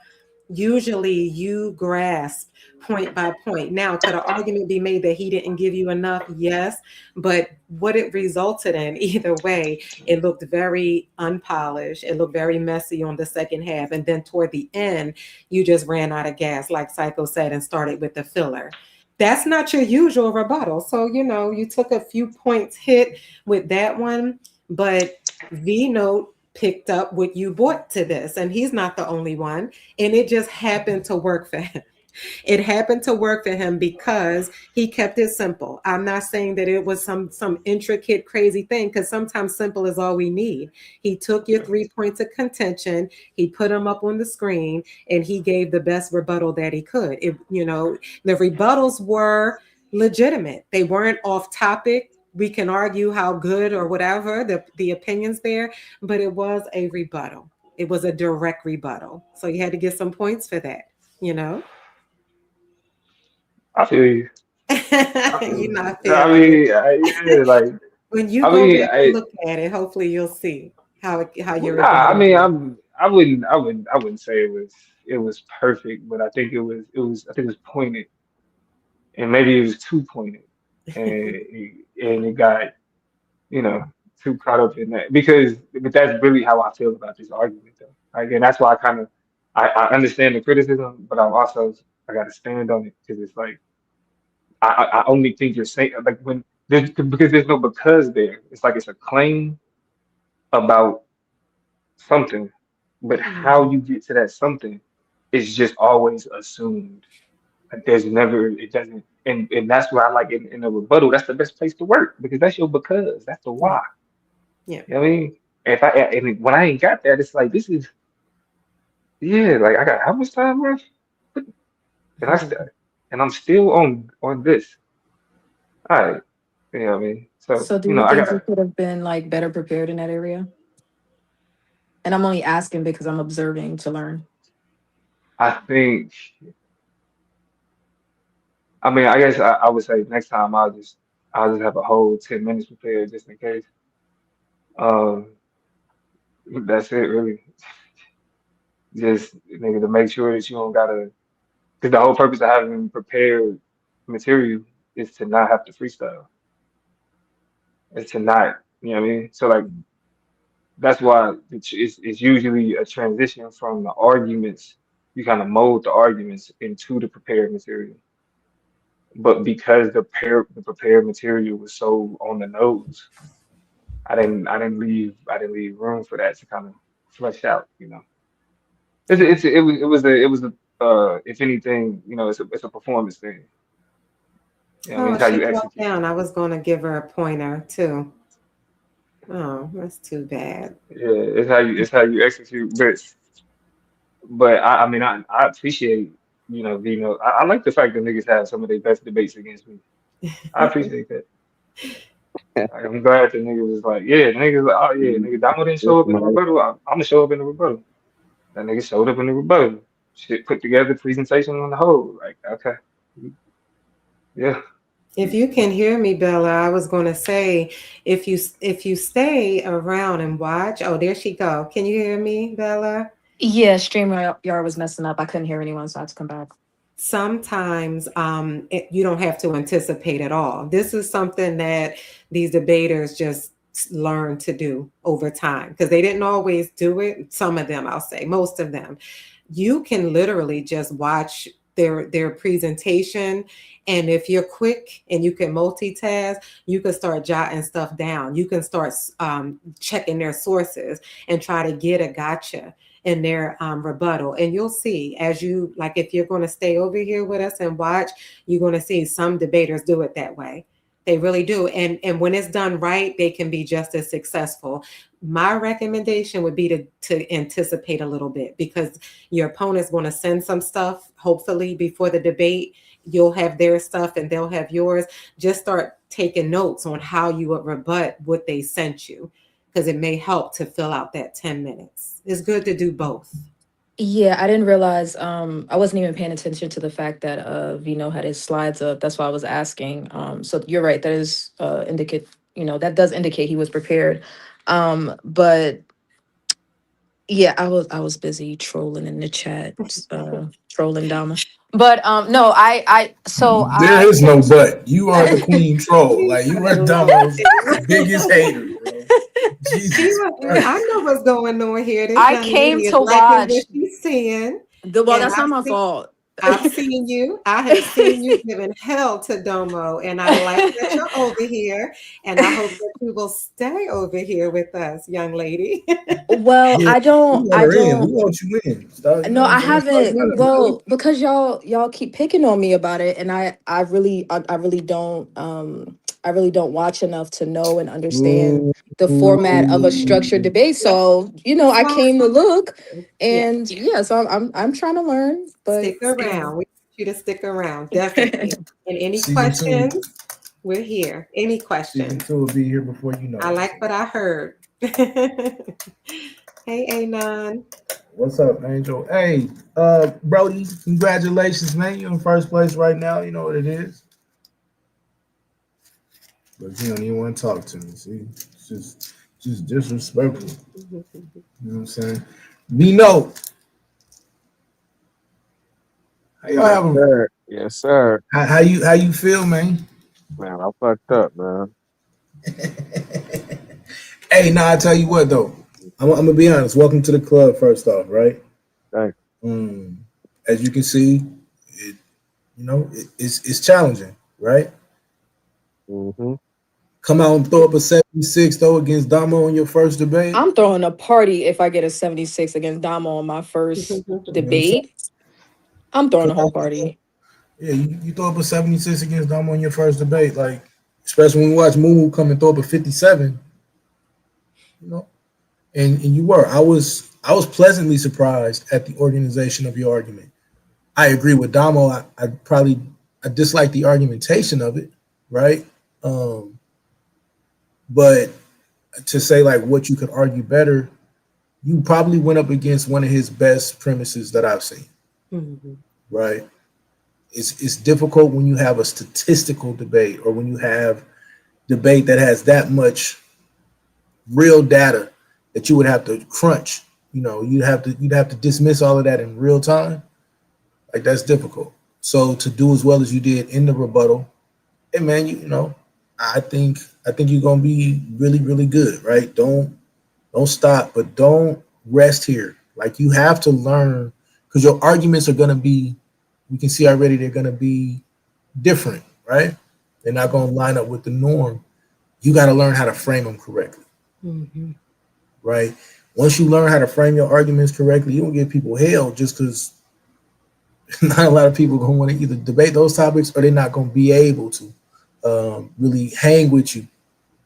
usually you grasp point by point. Now, could an argument be made that he didn't give you enough? Yes. But what it resulted in, either way, it looked very unpolished. It looked very messy on the second half. And then toward the end, you just ran out of gas, like Psycho said, and started with the filler. That's not your usual rebuttal. So, you took a few points hit with that one, but V Note picked up what you brought to this, and he's not the only one. And it just happened to work for him. It happened to work for him because he kept it simple. I'm not saying that it was some intricate, crazy thing, because sometimes simple is all we need. He took your 3 points of contention, he put them up on the screen, and he gave the best rebuttal that he could. The rebuttals were legitimate. They weren't off topic. We can argue how good or whatever the opinions there, but it was a rebuttal. It was a direct rebuttal. So you had to get some points for that, you know? I feel you. I feel You're you. not I feeling it. mean, yeah, like When you I go mean, back and look at it, hopefully you'll see how well, your nah, I rebuttal mean, was. I wouldn't say it was perfect, but I think I think it was pointed, and maybe it was too pointed, and it got, you know, too caught up in that but that's really how I feel about this argument, though. Like, and that's why I understand the criticism, but I got to stand on it because it's like I only think you're saying like when because there's no because there. It's like it's a claim about something, but how you get to that something is just always assumed. Like there's never it doesn't and that's where I like in a rebuttal, that's the best place to work because that's your because, that's the Yeah, why. yeah. You know what I mean? If I and when I ain't got that, it's like this is Yeah, like I got how much time left? And and I'm still on this. All right. You know what I mean? So, So do you I think you got could have been like better prepared in that area? And I'm only asking because I'm observing to learn. I think I mean I guess I would say next time I'll just have a whole 10 minutes prepared just in case. Um that's it really. Just nigga to make sure that you don't gotta because the whole purpose of having prepared material is to not have to freestyle. It's to not, you know what I mean? So like that's why it's usually a transition from the arguments. You kind of mold the arguments into the prepared material. But because the prepared material was so on the nose, I didn't leave room for that to kind of flesh out. It was a if anything, it's a performance thing. I mean, Oh, it's how she you broke execute. down. I was going to give her a pointer too. Oh, that's too bad. Yeah, it's how you execute. But I mean I appreciate I like the fact that niggas have some of their best debates against me. I appreciate that. Like, I'm glad the nigga was like, yeah, the niggas like, oh yeah, nigga, Domo didn't Yes, show up in the man. rebuttal. I'm gonna show up in the rebuttal. That nigga showed up in the rebuttal. Shit put together presentation on the whole. Like, okay. Yeah. If you can hear me, Bella, I was going to say if you stay around and watch. Oh, there she go. Can you hear me, Bella? Yeah, StreamYard was messing up. I couldn't hear anyone, so I had to come back. Sometimes you don't have to anticipate at all. This is something that these debaters just learn to do over time because they didn't always do it. Some of them, I'll say, most of them. You can literally just watch their presentation, and if you're quick and you can multitask, you can start jotting stuff down. You can start checking their sources and try to get a gotcha in their rebuttal. And you'll see as you like, if you're going to stay over here with us and watch, you're going to see some debaters do it that way. They really do. And when it's done right, they can be just as successful. My recommendation would be to anticipate a little bit because your opponent's going to send some stuff, hopefully, before the debate. You'll have their stuff and they'll have yours. Just start taking notes on how you would rebut what they sent you because it may help to fill out that 10 minutes. It's good to do both. Yeah, I didn't realize I wasn't even paying attention to the fact that Vino had his slides up. That's why I was asking. So you're right, that is indicate, that does indicate he was prepared. But yeah, I was busy trolling in the chat, trolling Dama. But no, I so There I is no but. You are the queen troll. Like you are Damo's biggest hater, bro. She Jesus was, I Christ. know what's going on here. This I young came lady is to liking what watch. she's seeing. Well, And that's not my fault. I've seen you. I have seen you giving hell to Domo. And I like that you're over here. And I hope that you will stay over here with us, young lady. Well, Yeah, I we don't. want I her in. We don't. want you in. Stop, you know No, what I'm I saying? Stop haven't. yelling, Well, bro. because y'all keep picking on me about it, and I really don't watch enough to know and understand Ooh, the format of a structured debate. So That's I why came to look, yeah, and yeah, so I'm trying to learn, but stick around. We want you to stick around, definitely. And any season two. questions, we're here. Any Season questions? two will be here before you know I it. like what I heard. Hey, Anon. What's up, Angel? Hey, Brody, congratulations, man. You're in first place right now. You know what it is. But you don't even want to talk to me. See, it's just disrespectful. You know what I'm saying? We know. How y'all Yes, have a, sir. Yes, sir. how you feel, man? Man, I fucked up, man. Hey, now I tell you what though. I'm gonna be honest. Welcome to the club. First off, right? Thank Um, as you can see, it, it's challenging, right? you. Mm-hmm. Come out and throw up a 76 though against Domo in your first debate. I'm throwing a party if I get a 76 against Damo on my first You know what I'm saying? debate. I'm throwing Come a whole out, party. yeah, you throw up a 76 against Domo in your first debate, like especially when you watch Mumu come and throw up a 57, you know. And you were. I I was pleasantly surprised at the organization of your argument. I agree with Domo. I dislike the argumentation of it, right? Um, but to say like what you could argue better, you probably went up against one of his best premises that I've seen, Mm-hmm. right? It's difficult when you have a statistical debate or when you have debate that has that much real data that you would have to crunch. You know, you'd have to dismiss all of that in real time. Like that's difficult. So to do as well as you did in the rebuttal, hey man, you know, I think you're gonna be really, really good, right? Don't stop, but don't rest here. Like you have to learn because your arguments are gonna be, we can see already they're gonna be different, right? They're not gonna line up with the norm. You got to learn how to frame them correctly, Mm-hmm. right? Once you learn how to frame your arguments correctly, you don't give people hell just because not a lot of people gonna want to either debate those topics or they're not gonna be able to really hang with you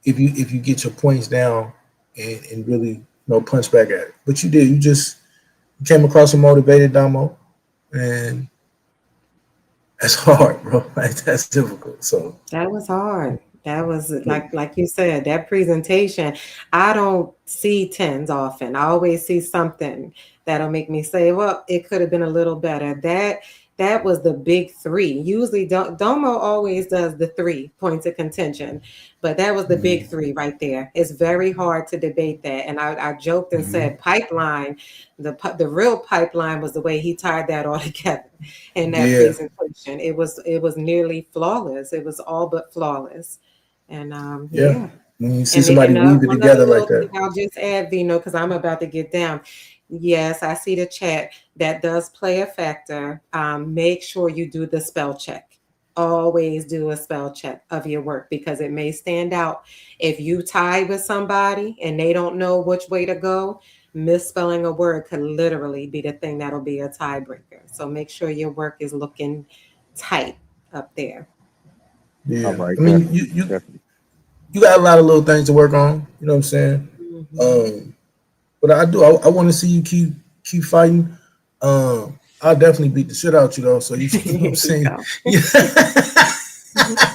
if you get your points down and really punch back at it. But you did. You just came across a motivated Domo, and that's hard, bro. Like that's difficult. So That was hard. That was like you said, that presentation. I don't see tens often. I always see something that'll make me say, well, it could have been a little better. That was the big three. Usually Domo always does the 3 points of contention, but that was the big three right there. It's very hard to debate that. And I joked and said pipeline, the real pipeline was the way he tied that all together in that yeah, presentation. It was nearly flawless. It was all but flawless. And yeah. yeah. When you see And somebody weave it one other together like little thing that, I'll just add, Vino, because I'm about to get down. Yes, I see the chat. That does play a factor. Make sure you do the spell check. Always do a spell check of your work because it may stand out. If you tie with somebody and they don't know which way to go, misspelling a word could literally be the thing that'll be a tiebreaker. So make sure your work is looking tight up there. All yeah. right, I mean, definitely, you definitely. you got a lot of little things to work on. You know what I'm saying? Mhm. Um, but I do. I want to see you keep fighting. I'll definitely beat the shit out you though. So you, you know what I'm Here you saying? go. Yeah.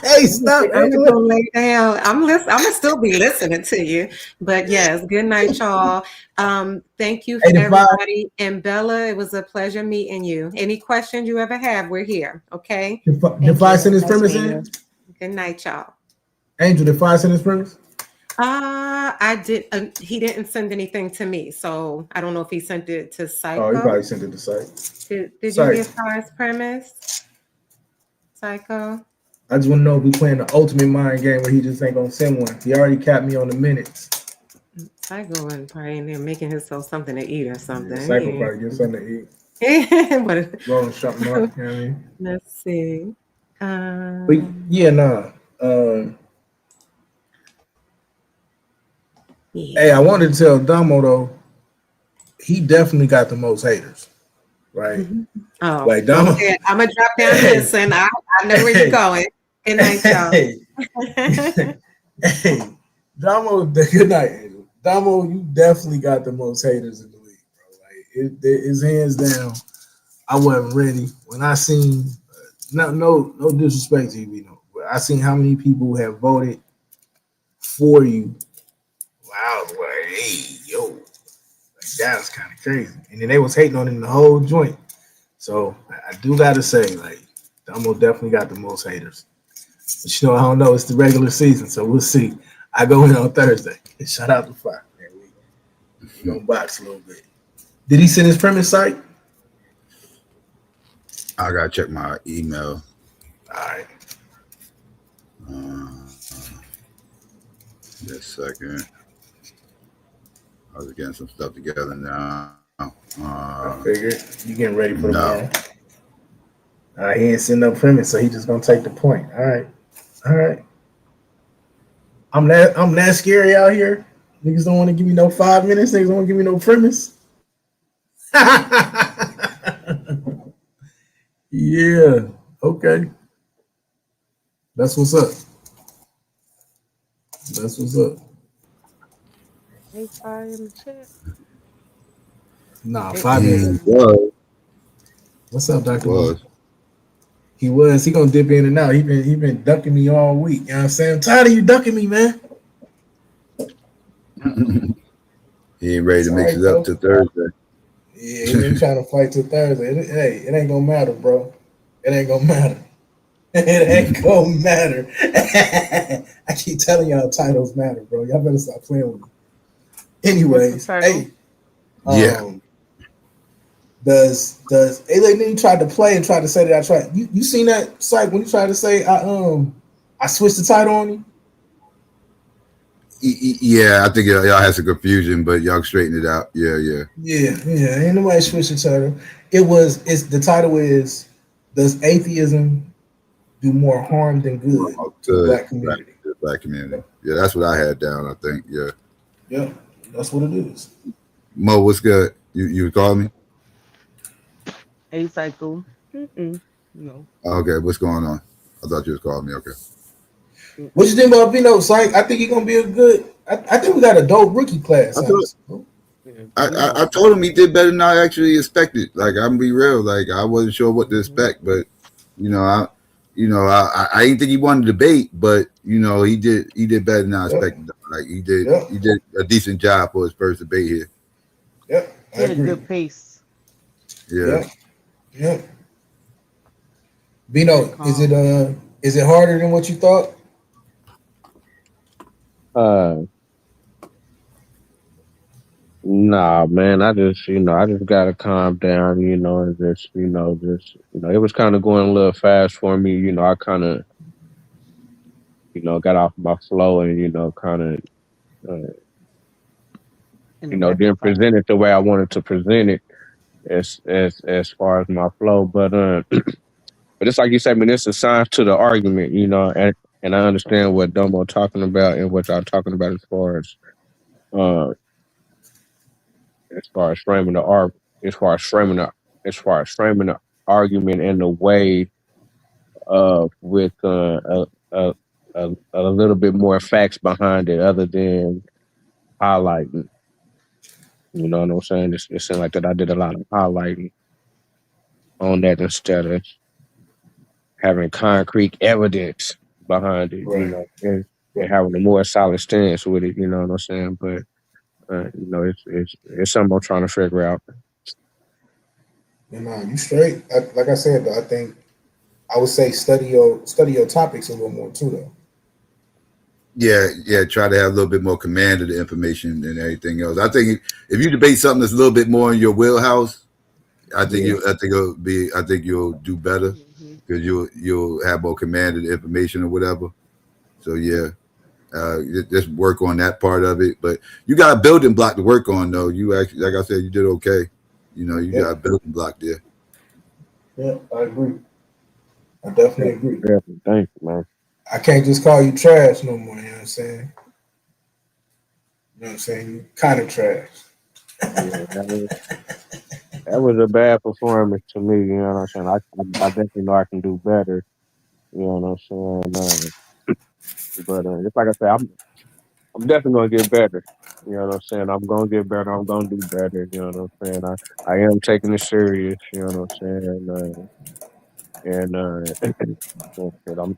Hey, stop, I'm gonna Angela. go lay down. I'm gonna still be listening to you, but yes. Good night, y'all. Thank you, Hey, the five, everybody. And Bella, it was a pleasure meeting you. Any questions you ever have, we're here. Okay. the Thank five you. sentence Nice premise meeting in you. Good night, y'all. Angel. The five sentence premise. I did. He didn't send anything to me, so I don't know if he sent it to Oh, he Psycho. probably sent it to site. Did you Site. get Fire's premise, Psycho? I just want to know if we playing the ultimate mind game where he just ain't gonna send one. He already capped me on the minutes. Psycho and probably in there making himself something to eat or Yeah, something. Psycho probably get something to eat, But rolling something up. You know what I mean? let's see. But Um, yeah, nah. Um, hey, I yeah. wanted to tell Domo though, he definitely got the most haters, right? Oh, Like go Domo, ahead. I'm gonna drop down and hey, listen. I know where you're hey, going. Good night, y'all. hey, hey, Domo, good night, Angel. Domo, you definitely got the most haters in the league, bro. Like it's hands down. I wasn't ready when I seen. No disrespect to you, but I seen how many people have voted for you. Wow, like, hey, yo, like, that was kind of crazy. And then they was hating on him the whole joint. So I do gotta say, like, Domo definitely got the most haters. But I don't know. It's the regular season, so we'll see. I go in on Thursday. Shout out to Fire, man. We gonna box a little bit. Did he send his premise site? I gotta check my email. All right. Uh, just a second. I was getting some stuff together now. I figured you getting ready for No. tomorrow. He ain't send no premise, so he just gonna take the point. All right. All right. I'm that scary out here. Niggas don't want to give me no 5 minutes. Niggas don't want to give me no premise. Yeah. Okay. That's what's up. That's what's up. Hey, fire in the chat. Nah, It Fabian. He was. What's up, He Dr. Mo? was. He was. He gonna dip in and out. He been ducking me all week. You know what I'm saying? I'm tired of you ducking me, man. He ain't ready It's to all mix right it up though. to Thursday. Yeah, he been trying to fight till Thursday. Hey, it ain't gonna matter, bro. It ain't gonna matter. It ain't gonna matter. I keep telling y'all titles matter, bro. Y'all better stop playing with me. Mr. Anyways, Turtle. hey, Yeah. does Alien tried to play and tried to say that I tried. You seen that Psych when he tried to say I switched the title on you? Yeah, I think y'all had some confusion, but y'all straightened it out. Yeah, yeah. Yeah. Ain't nobody switched the title. It's the title is Does atheism do more harm than good to the Good. black community? The black community. Yeah, that's what I had down, I think. Yeah. Yeah, that's what it is. Mo, what's good? You called me? A cycle. No. Okay, what's going on? I thought you was calling me. Okay. What you think about Vino, Psych? I think he's gonna be a good. I think we got a dope rookie class, I thought honestly. Yeah, I Bino. told him he did better than I actually expected. Like I'm gonna be real. Like I wasn't sure what to Mm-hmm. expect, but I didn't think he won the debate, but he did better than I Yep, expected. Like he did yep, he did a decent job for his first debate here. yep. I He had a agree. good pace. Yeah. Yep, yep. Very Vino, calm. is it harder than what you thought? Uh, nah, man. I just gotta calm down, and it was kind of going a little fast for me. I kind of, got off my flow and, kind of, uh, In the didn't rectifier. present it the way I wanted to present it as far as my flow. But it's like you said, man, it's a science to the argument, and I understand what Domo talking about and what y'all talking about uh, as far as framing the art, as far as framing the, as far as framing the argument in the way with a little bit more facts behind it, other than highlighting. You know what I'm saying? It seemed like that I did a lot of highlighting on that instead of having concrete evidence behind it. Right. And having a more solid stance with it. You know what I'm saying? But it's something I'm trying to figure out. And you straight. Like I said, though, I think I would say study your topics a little more too, though. Yeah. Try to have a little bit more command of the information than anything else. I think if you debate something that's a little bit more in your wheelhouse, Yeah. I think you'll do better Mm-hmm. because you'll have more command of the information or whatever. So yeah, just work on that part of it. But you got a building block to work on, though. You actually, like I said, you did okay. You got a Yep. building block there. Yep. I agree. I definitely agree. Definitely. Thank you, man. I can't just call you trash no more. You know what I'm saying? You know what I'm saying? You kind of trash. Yeah, that was a bad performance to me. You know what I'm saying? I definitely know I can do better. You know what I'm saying? But just like I said, I'm definitely gonna get better. You know what I'm saying? I'm gonna get better. I'm gonna do better. You know what I'm saying? I am taking it serious. You know what I'm saying?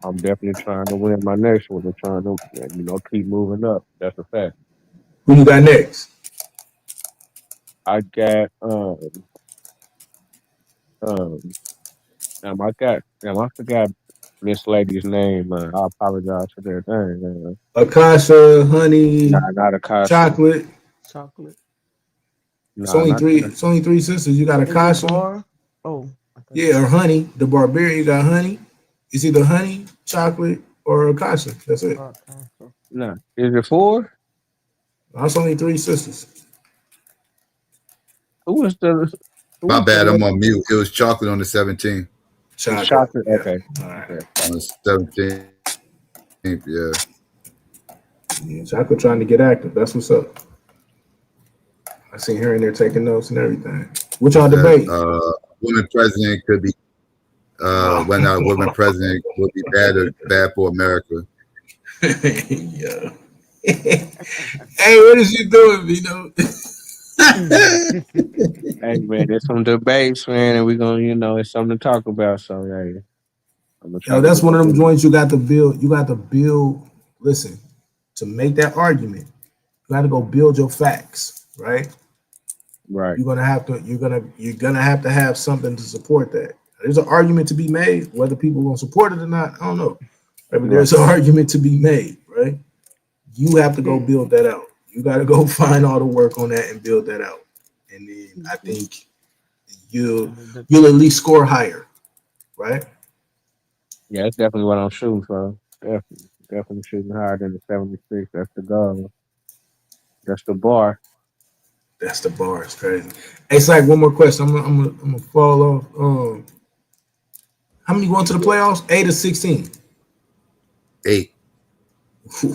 I'm definitely trying to win my next one and trying to keep moving up. That's a fact. Who you got next? I got um I forgot Miss Lady's name. I apologize for that thing. Akasha, Honey, Not Akasha. Chocolate. Chocolate. It's Nah, only not three. that. It's only three sisters. You got Is it Akasha, bar? Oh, I thought you yeah, or said Honey. The Barbarian, you got Honey. It's either Honey, Chocolate, or Akasha. That's it. Arkansas. Nah. Is it four? That's only three sisters. Who was the who My was the bad, I'm lady? on mute. It was chocolate on the 17th. It's Chocolate. chocolate. Yeah. Okay. All right. Okay. On the 17th, yeah. Yeah, Chocolate trying to get active. That's what's up. I see her in there taking notes and everything. What He y'all said, debate? women president could be when a woman president would be bad for America. Yeah. Hey, what is you doing, Vito? Hey man, there's some debates, man, and we're gonna, it's something to talk about. So hey, I'm gonna try Yo, to that's get one the of them thing. joints you got to build. You got to build. Listen, to make that argument, you got to go build your facts, right? Right. You're gonna have to. You're gonna have to have something to support that. There's an argument to be made. Whether people gonna support it or not, I don't know. Right, but Right. there's an argument to be made, right? You have to go build that out. You got to go find all the work on that and build that out, and then I think you'll you'll at least score higher, right? Yeah, that's definitely what I'm shooting for. Definitely shooting higher than the 76. That's the goal. That's the bar. That's the bar. It's crazy. Hey, it's like one more question. I'm gonna fall off. How many going to the playoffs? 8 or 16. 8. Ooh,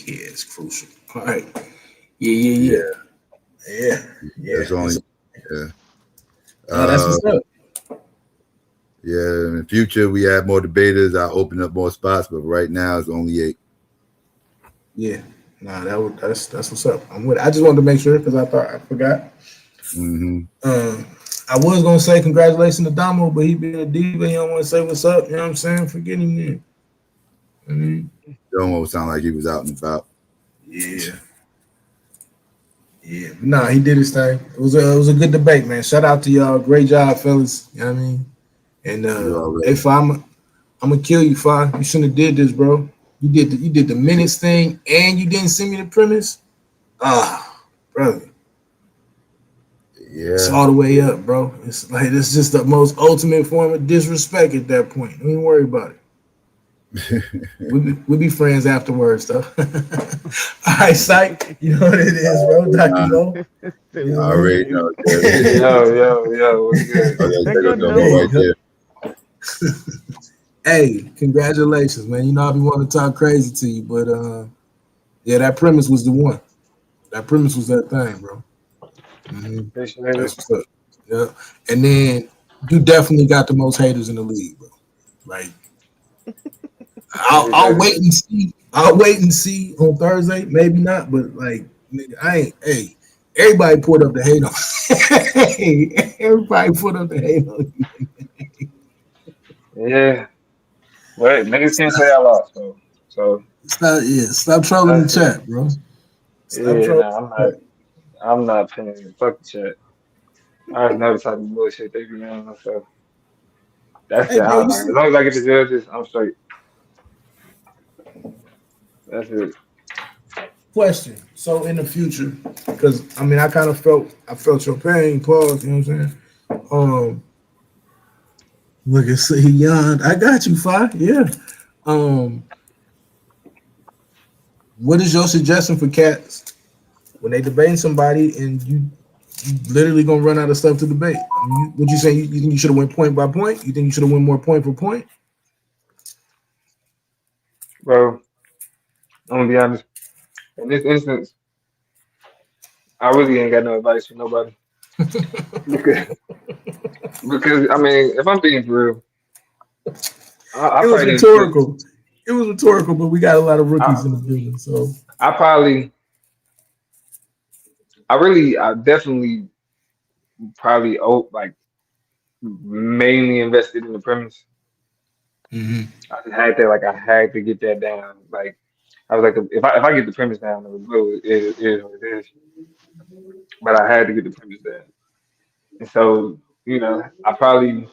yeah, it's crucial. All right. Yeah. Yeah, Yeah. Yeah. that's only. Yeah. That's Uh, what's up. yeah. In the future, we have more debaters. I open up more spots, but right now it's only 8. Yeah. That's what's up. I'm with it. I just wanted to make sure because I thought I forgot. Mm-hmm. I was gonna say congratulations to Domo, but he being a diva, he don't want to say what's up. You know what I'm saying? Forget him then. I mean, Domo sound like he was out and about. yeah. Yeah, nah, he did his thing. It was a good debate, man. Shout out to y'all. Great job, fellas. You know what I mean? And You already. if I'm gonna kill you, Fi. You shouldn't have did this, bro. You did the minutes thing and you didn't send me the premise. Ah, brother. It's Yeah. all the way up, bro. It's like it's just the most ultimate form of disrespect at that point. Don't even worry about it. We be friends afterwards, though. All right, Psych. You know what it is, bro. Dr. Nah, Mo. Say You know I what what's I mean? already good. know. Yeah. Yo, what's good? Oh, that's There there go go Domo There Domo. you right go. there. Hey, congratulations, man. You know I be wanting to talk crazy to you, but yeah, that premise was the one. That premise was that thing, bro. hmm Appreciate it. That's what's up. Yeah, and then you definitely got the most haters in the league, bro. Like I'll Appreciate it. wait and see. I'll wait and see on Thursday. Maybe not, but like nigga, I ain't. Hey, everybody put up the hate on. Hey, everybody put up the hate on you. Yeah. But niggas can't say I lost, so Stop trolling the that's it. chat, bro. Stop Yeah, trolling nah, the chat. I'm not pinning it. Fuck the chat. I already know the type of bullshit they be on, so that's Hey, the bro, you outline. As see, long as I get the judges, I'm straight. That's it. question. So in the future, because I mean, I felt your pain. Pause. You know what I'm saying? Look at see, Yon. I got you, Fi. Yeah. Um, what is your suggestion for cats when they debating somebody and you literally gonna run out of stuff to debate? I mean, what you saying? You think you should have went point by point? You think you should have went more point for point? Bro, I'm gonna be honest. In this instance, I really ain't got no advice for nobody. Because, because I mean, if I'm being for real, I It was probably didn't put, rhetorical. It was rhetorical, but we got a lot of rookies I, in the building, so I probably, I definitely probably, like, mainly invested in the premise. mm-hmm. I just had to, like, I had to get that down. Like, I was like, if I get the premise down, it is what it is. But I had to get the premise down. And so, I probably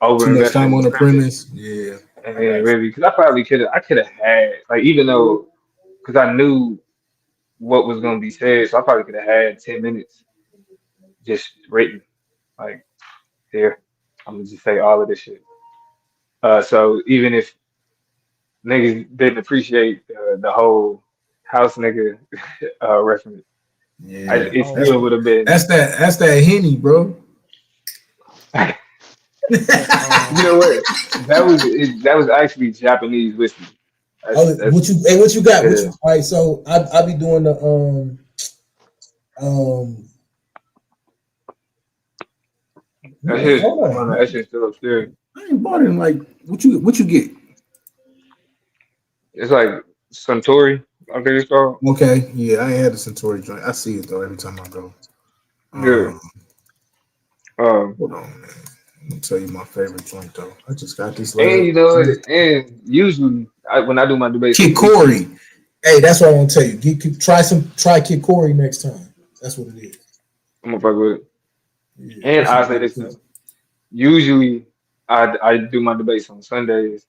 Too much overinvested time in on the the premise. premise. Yeah, And I then got you. really, because I could have had, like, even though, because I knew what was going to be said, so I probably could have had 10 minutes just written. Like, here, I'm going to just say all of this shit. So even if niggas didn't appreciate the whole house nigga reference, Yeah, it Oh, still would have been. that's that henny, bro. You know what? That was actually Japanese whiskey. Oh, That's what you got? yeah. All right, so I be doing the um That what, shit. hold I don't know. on. That shit's still upstairs. I ain't bought it in like what you get? It's like Suntory. I think it's called. Okay, yeah, I ain't had the Centauri joint. I see it though every time I go. Yeah. Hold on, man. I'm gonna tell you my favorite joint though. I just got this And last. you know, and usually when I do my debates on Kid the weekend, Corey. Hey, that's what I want to tell you. Try Kid Corey next time. That's what it is. I'm gonna fuck with it. Yeah, And that's I some say good this stuff. too. Usually, I do my debates on Sundays.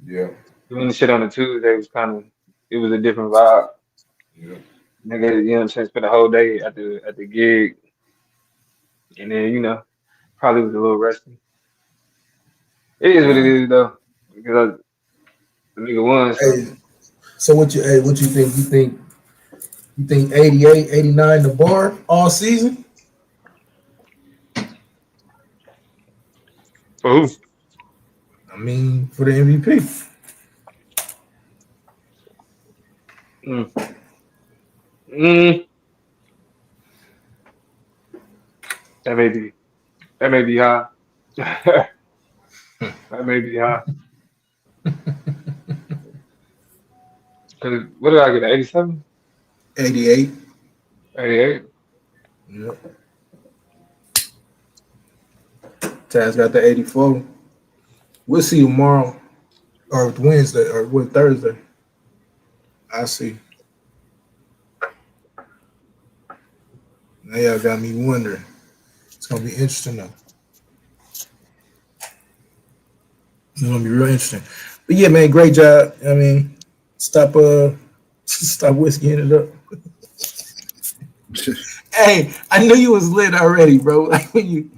Yeah, Doing the shit on a Tuesday was it was a different vibe. yeah. Nigga, you know what I'm saying? Spent a whole day at the gig, and then probably was a little rusty. It is what it Nah. is though, because the nigga won. So Hey, so what you think? You think 88, 89 the bar all season? for who? I mean, for the MVP. Mm. Mm. That may be that may be high. That may be high. Cause what did I get? 87, 88. 88. Yep. Taz got the 84. We'll see tomorrow or Wednesday or what Thursday. I see. Now y'all got me wondering. It's gonna be interesting though. It's gonna be real interesting. But yeah, man, great job. I mean, stop stop whiskeying it up. Hey, I knew you was lit already, bro. Like when you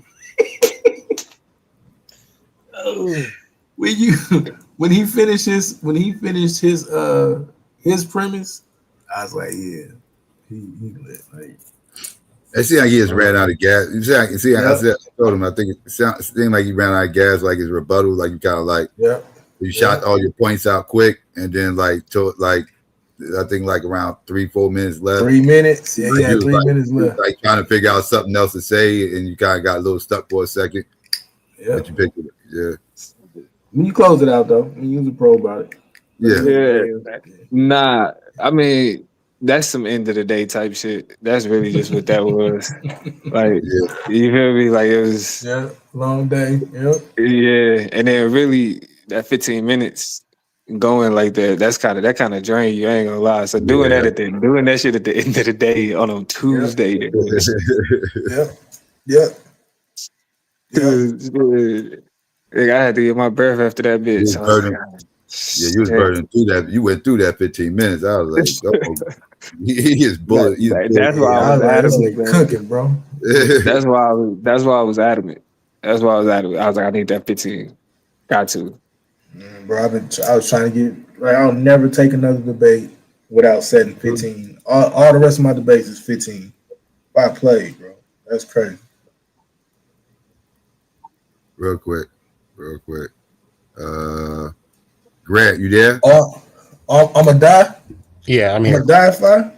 when he finished his premise, I was like, yeah, he lit. Like, It seemed like he just ran out of gas. I yep, said, I told him, I think it seemed like he ran out of gas, like his rebuttal, like you kind of like, yep, you shot yep. all your points out quick, and then I think like around 3-4 minutes left. 3 minutes. Yeah, he Like had 3 minutes you was left. like trying to figure out something else to say, and you kind of got a little stuck for a second, but Yep. you picked it. Yeah, When you close it out though, when you was a pro about it. But yeah. Yeah, yeah. nah. I mean, that's some end of the day type shit. That's really just what that was. Like, Yeah, you feel me? Like it was, Yeah, long day. Yep. yeah. And then really that 15 minutes going like that, that kind of drain you. I ain't gonna lie. So yeah. doing that shit at the end of the day on a Yep. Tuesday, that was, Yep. Yep. Yep. like, I had to get my breath after that You bitch. was So I was like, burning. ah, Yeah, you was shit. burning through that. You went through that 15 minutes. I was like, oh, he is bullet. He's bullet. That's why I Yeah, I was was like, this adamant, nigga bro. cooking, bro. That's why I was adamant. That's why I was adamant. I was like, I need that 15. Got to. Bro, I was trying to get like I'll never take another debate without setting 15. All the rest of my debates is 15. If I played, bro. That's crazy. Real quick, real quick. Uh, Grant, you there? I'm a die. Yeah, I'm I'm a here. die fire.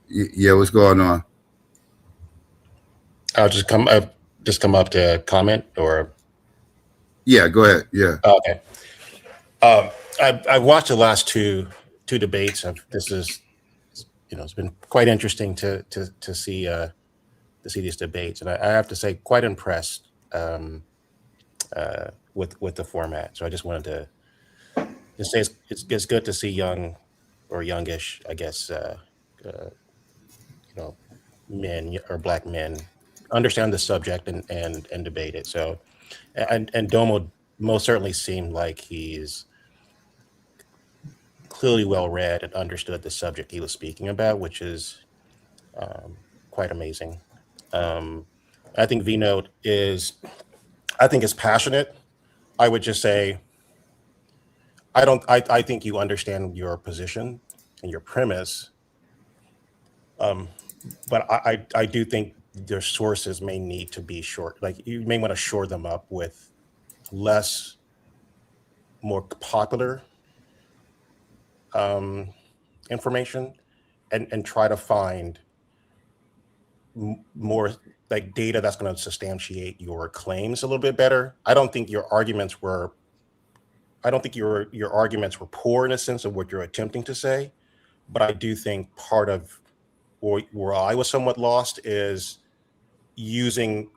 Yeah, what's going on? I'll just come up to comment or Yeah, go ahead. Yeah. okay. I've watched the last two debates. This is it's been quite interesting to see these debates, and I have to say quite impressed with the format. So I just wanted to say it's good to see young or youngish, I guess, uh, you know, men or black men understand the subject and debate it. So and Domo most certainly seemed like he's clearly well read and understood the subject he was speaking about, which is quite amazing. Um, I think V-Note is passionate. I would just say I don't. I think you understand your position and your premise, but I do think their sources may need to be short. Like you may want to shore them up with less, more popular information, and try to find more like data that's going to substantiate your claims a little bit better. I don't think your arguments were poor in a sense of what you're attempting to say, but I do think part of where I was somewhat lost is using,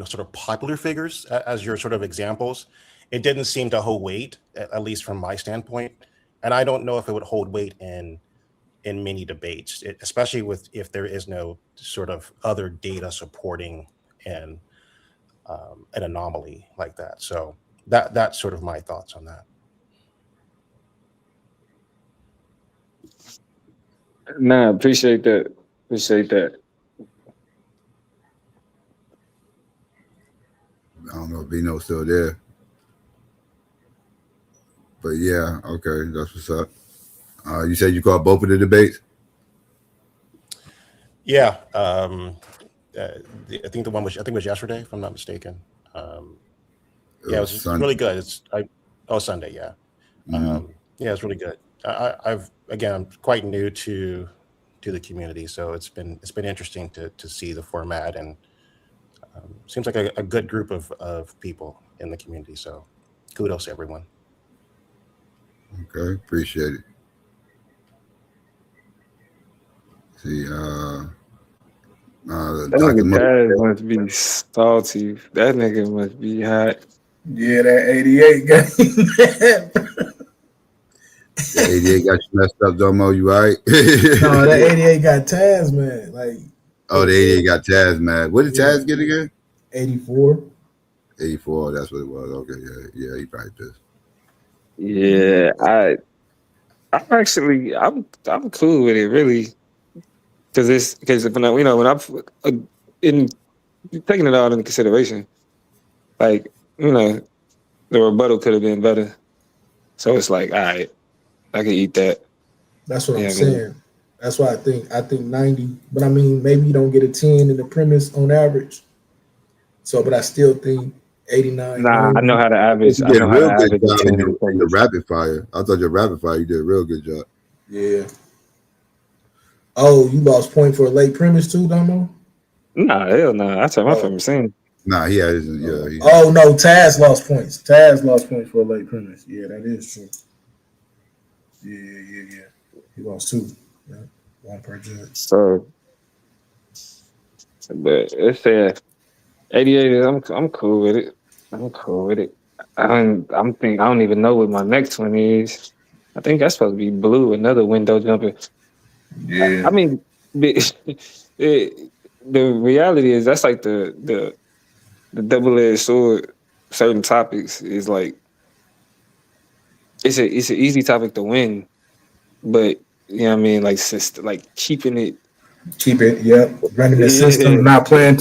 sort of popular figures as your sort of examples. It didn't seem to hold weight, at least from my standpoint, and I don't know if it would hold weight in many debates, especially if there is no sort of other data supporting an anomaly like that. So that's sort of my thoughts on that. Nah, appreciate that. Appreciate that. I don't know if Vino's still there. But yeah, okay, that's what's up. You said you called both of the debates? Yeah. I think it was yesterday, if I'm not mistaken. Yeah, it was really good. Sunday, yeah. Yeah, it's really good. I'm quite new to the community, so it's been interesting to see the format, and seems like a good group of people in the community. So kudos to everyone. Okay, appreciate it. See, That Dr. nigga Taz must be salty. That nigga must be hot. Yeah, that 88 game. The 88 got you messed up, Domo. You all right? No, that 88 got Taz, man. Like, oh, the 88 got Taz mad. What did Taz get again? 84. 84. That's what it was. Okay, yeah, he probably pissed. Yeah, I'm cool with it, really, because when I'm in taking it all into consideration, like, the rebuttal could have been better. So it's like, all right, I can eat that. That's what I'm saying. That's why I think 90. But I mean, maybe you don't get a 10 in the premise on average. So, but I still think 89. Nah, 90. I know how to average. You I did a know how to real good average a job 10 in in the the premise. rapid fire. I thought your rapid fire, you did a real good job. Yeah. Oh, you lost point for a late premise too, Domo? Nah, hell no. Nah. I turned my premise in. Nah, he had his, Oh no, Taz lost points. Taz lost points for a late premise. Yeah, that is true. Yeah. He lost 2. Yeah. 1 per judge. So, but it's 88. I'm cool with it. I'm cool with it. I don't even know what my next one is. I think that's supposed to be blue. Another window jumper. Yeah. I mean, the reality is that's like the double-edged sword. Certain topics is like it's an easy topic to win, but you know what I mean, like keeping it. Keep it, yep. Running the system, not playing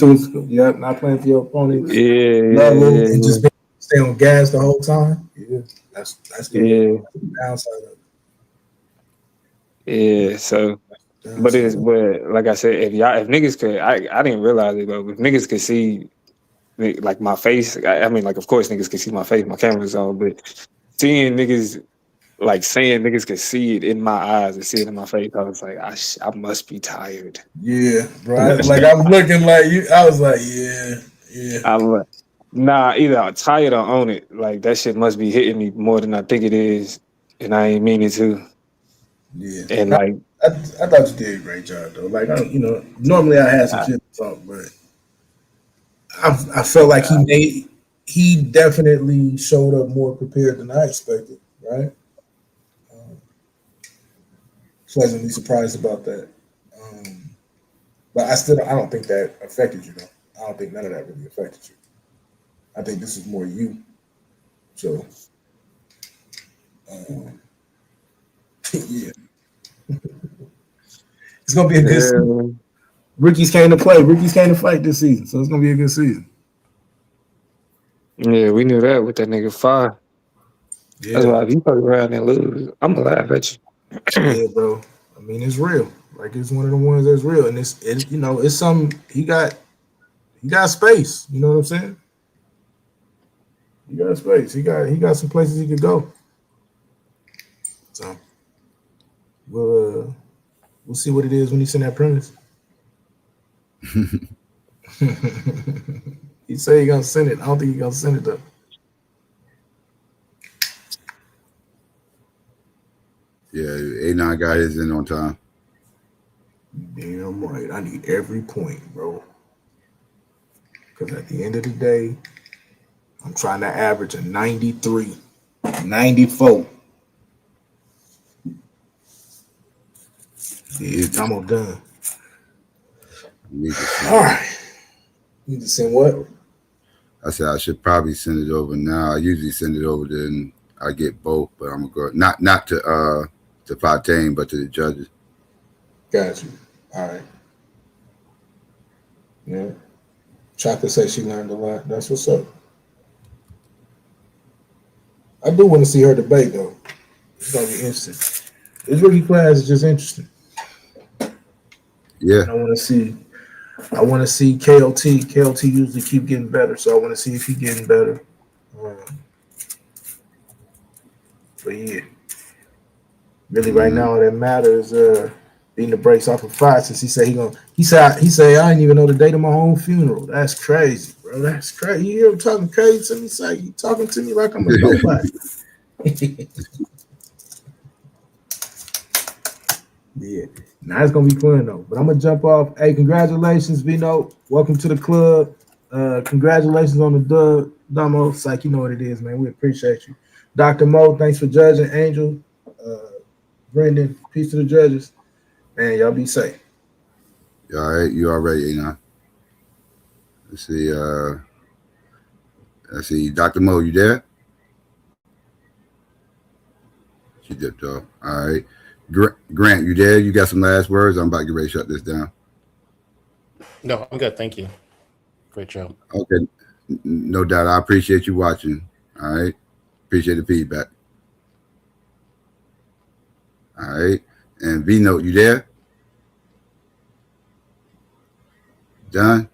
not playing to your opponent's level, and just stay on gas the whole time. Yeah, that's the downside of it. Yeah, so but like I said, if niggas could, I didn't realize it, but if niggas could see like my face, I mean, like, of course niggas can see my face, my camera's on, but seeing niggas, like, saying niggas could see it in my eyes and see it in my face, I was like, I must be tired. Yeah, bro. I was looking like you. I was like, yeah. I'm nah, either I'm tired or on it. Like, that shit must be hitting me more than I think it is, and I ain't meaning to. Yeah, and like I thought you did a great job though. Like, normally I had some shit to talk, but I felt like he definitely showed up more prepared than I expected. Right. Pleasantly surprised about that. But I don't think that affected you though. I don't think none of that really affected you. I think this is more you. So, yeah. It's going to be a good season. Rookies came to play. Rookies came to fight this season. So, it's going to be a good season. Yeah, we knew that with that nigga 5. Yeah. That's why if you fuck around and lose, I'm going to laugh at you. Yeah, bro. I mean, it's real. Like, it's one of the ones that's real. And it's something he got space. You know what I'm saying? He got space. He got some places he could go. So we'll see what it is when he send that premise. He say he gonna send it. I don't think he gonna send it though. Yeah, A9 got his in on time. Damn right. I need every point, bro. Because at the end of the day, I'm trying to average a 93, 94. Yeah, I'm all done. need to send All it. right. You need to send what? I said I should probably send it over now. I usually send it over, then I get both, but I'm gonna go not to Fontaine, but to the judges. Got you. All right. Yeah. Chocolate said she learned a lot. That's what's up. I do want to see her debate though. It's gonna be interesting. This rookie class is just interesting. Yeah. And I want to see KLT. KLT usually keep getting better, so I want to see if he's getting better. But yeah, really right now all that matters beating the brakes off of Fox. Since he said I didn't even know the date of my own funeral. That's crazy, bro. That's crazy. You hear him talking crazy to me? It's like you talking to me like I'm a nobody. Yeah. Now it's gonna be fun though. But I'm gonna jump off. Hey, congratulations, Vino. Welcome to the club. Congratulations on the dub, Domo. Psych, you know what it is, man. We appreciate you. Dr. Mo, thanks for judging. Angel, Brendan, peace to the judges. Man, y'all be safe. All right, you already, you know. Let's see, Dr. Mo, you there? She dipped off. All right. Grant, you there? You got some last words? I'm about to get ready to shut this down. No, I'm good. Thank you. Great show. Okay. No doubt. I appreciate you watching. All right. Appreciate the feedback. All right. And V Note, you there? Done?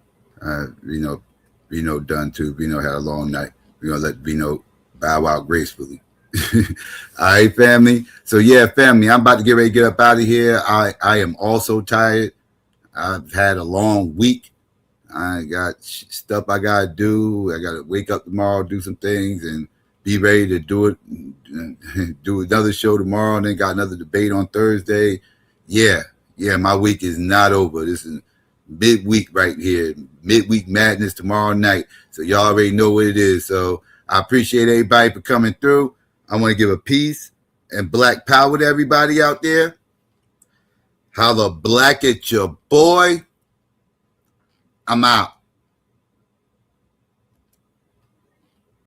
Vino done too. Vino had a long night. We're gonna let Vino bow out gracefully. All right, family. So yeah, family, I'm about to get ready to get up out of here. I am also tired. I've had a long week. I got stuff I gotta do. I gotta wake up tomorrow, do some things, and be ready to do it. Do another show tomorrow, and then got another debate on Thursday. Yeah, my week is not over. This is midweek right here. Midweek madness tomorrow night. So y'all already know what it is. So I appreciate everybody for coming through. I want to give a peace and black power to everybody out there. Holla black at your boy. I'm out.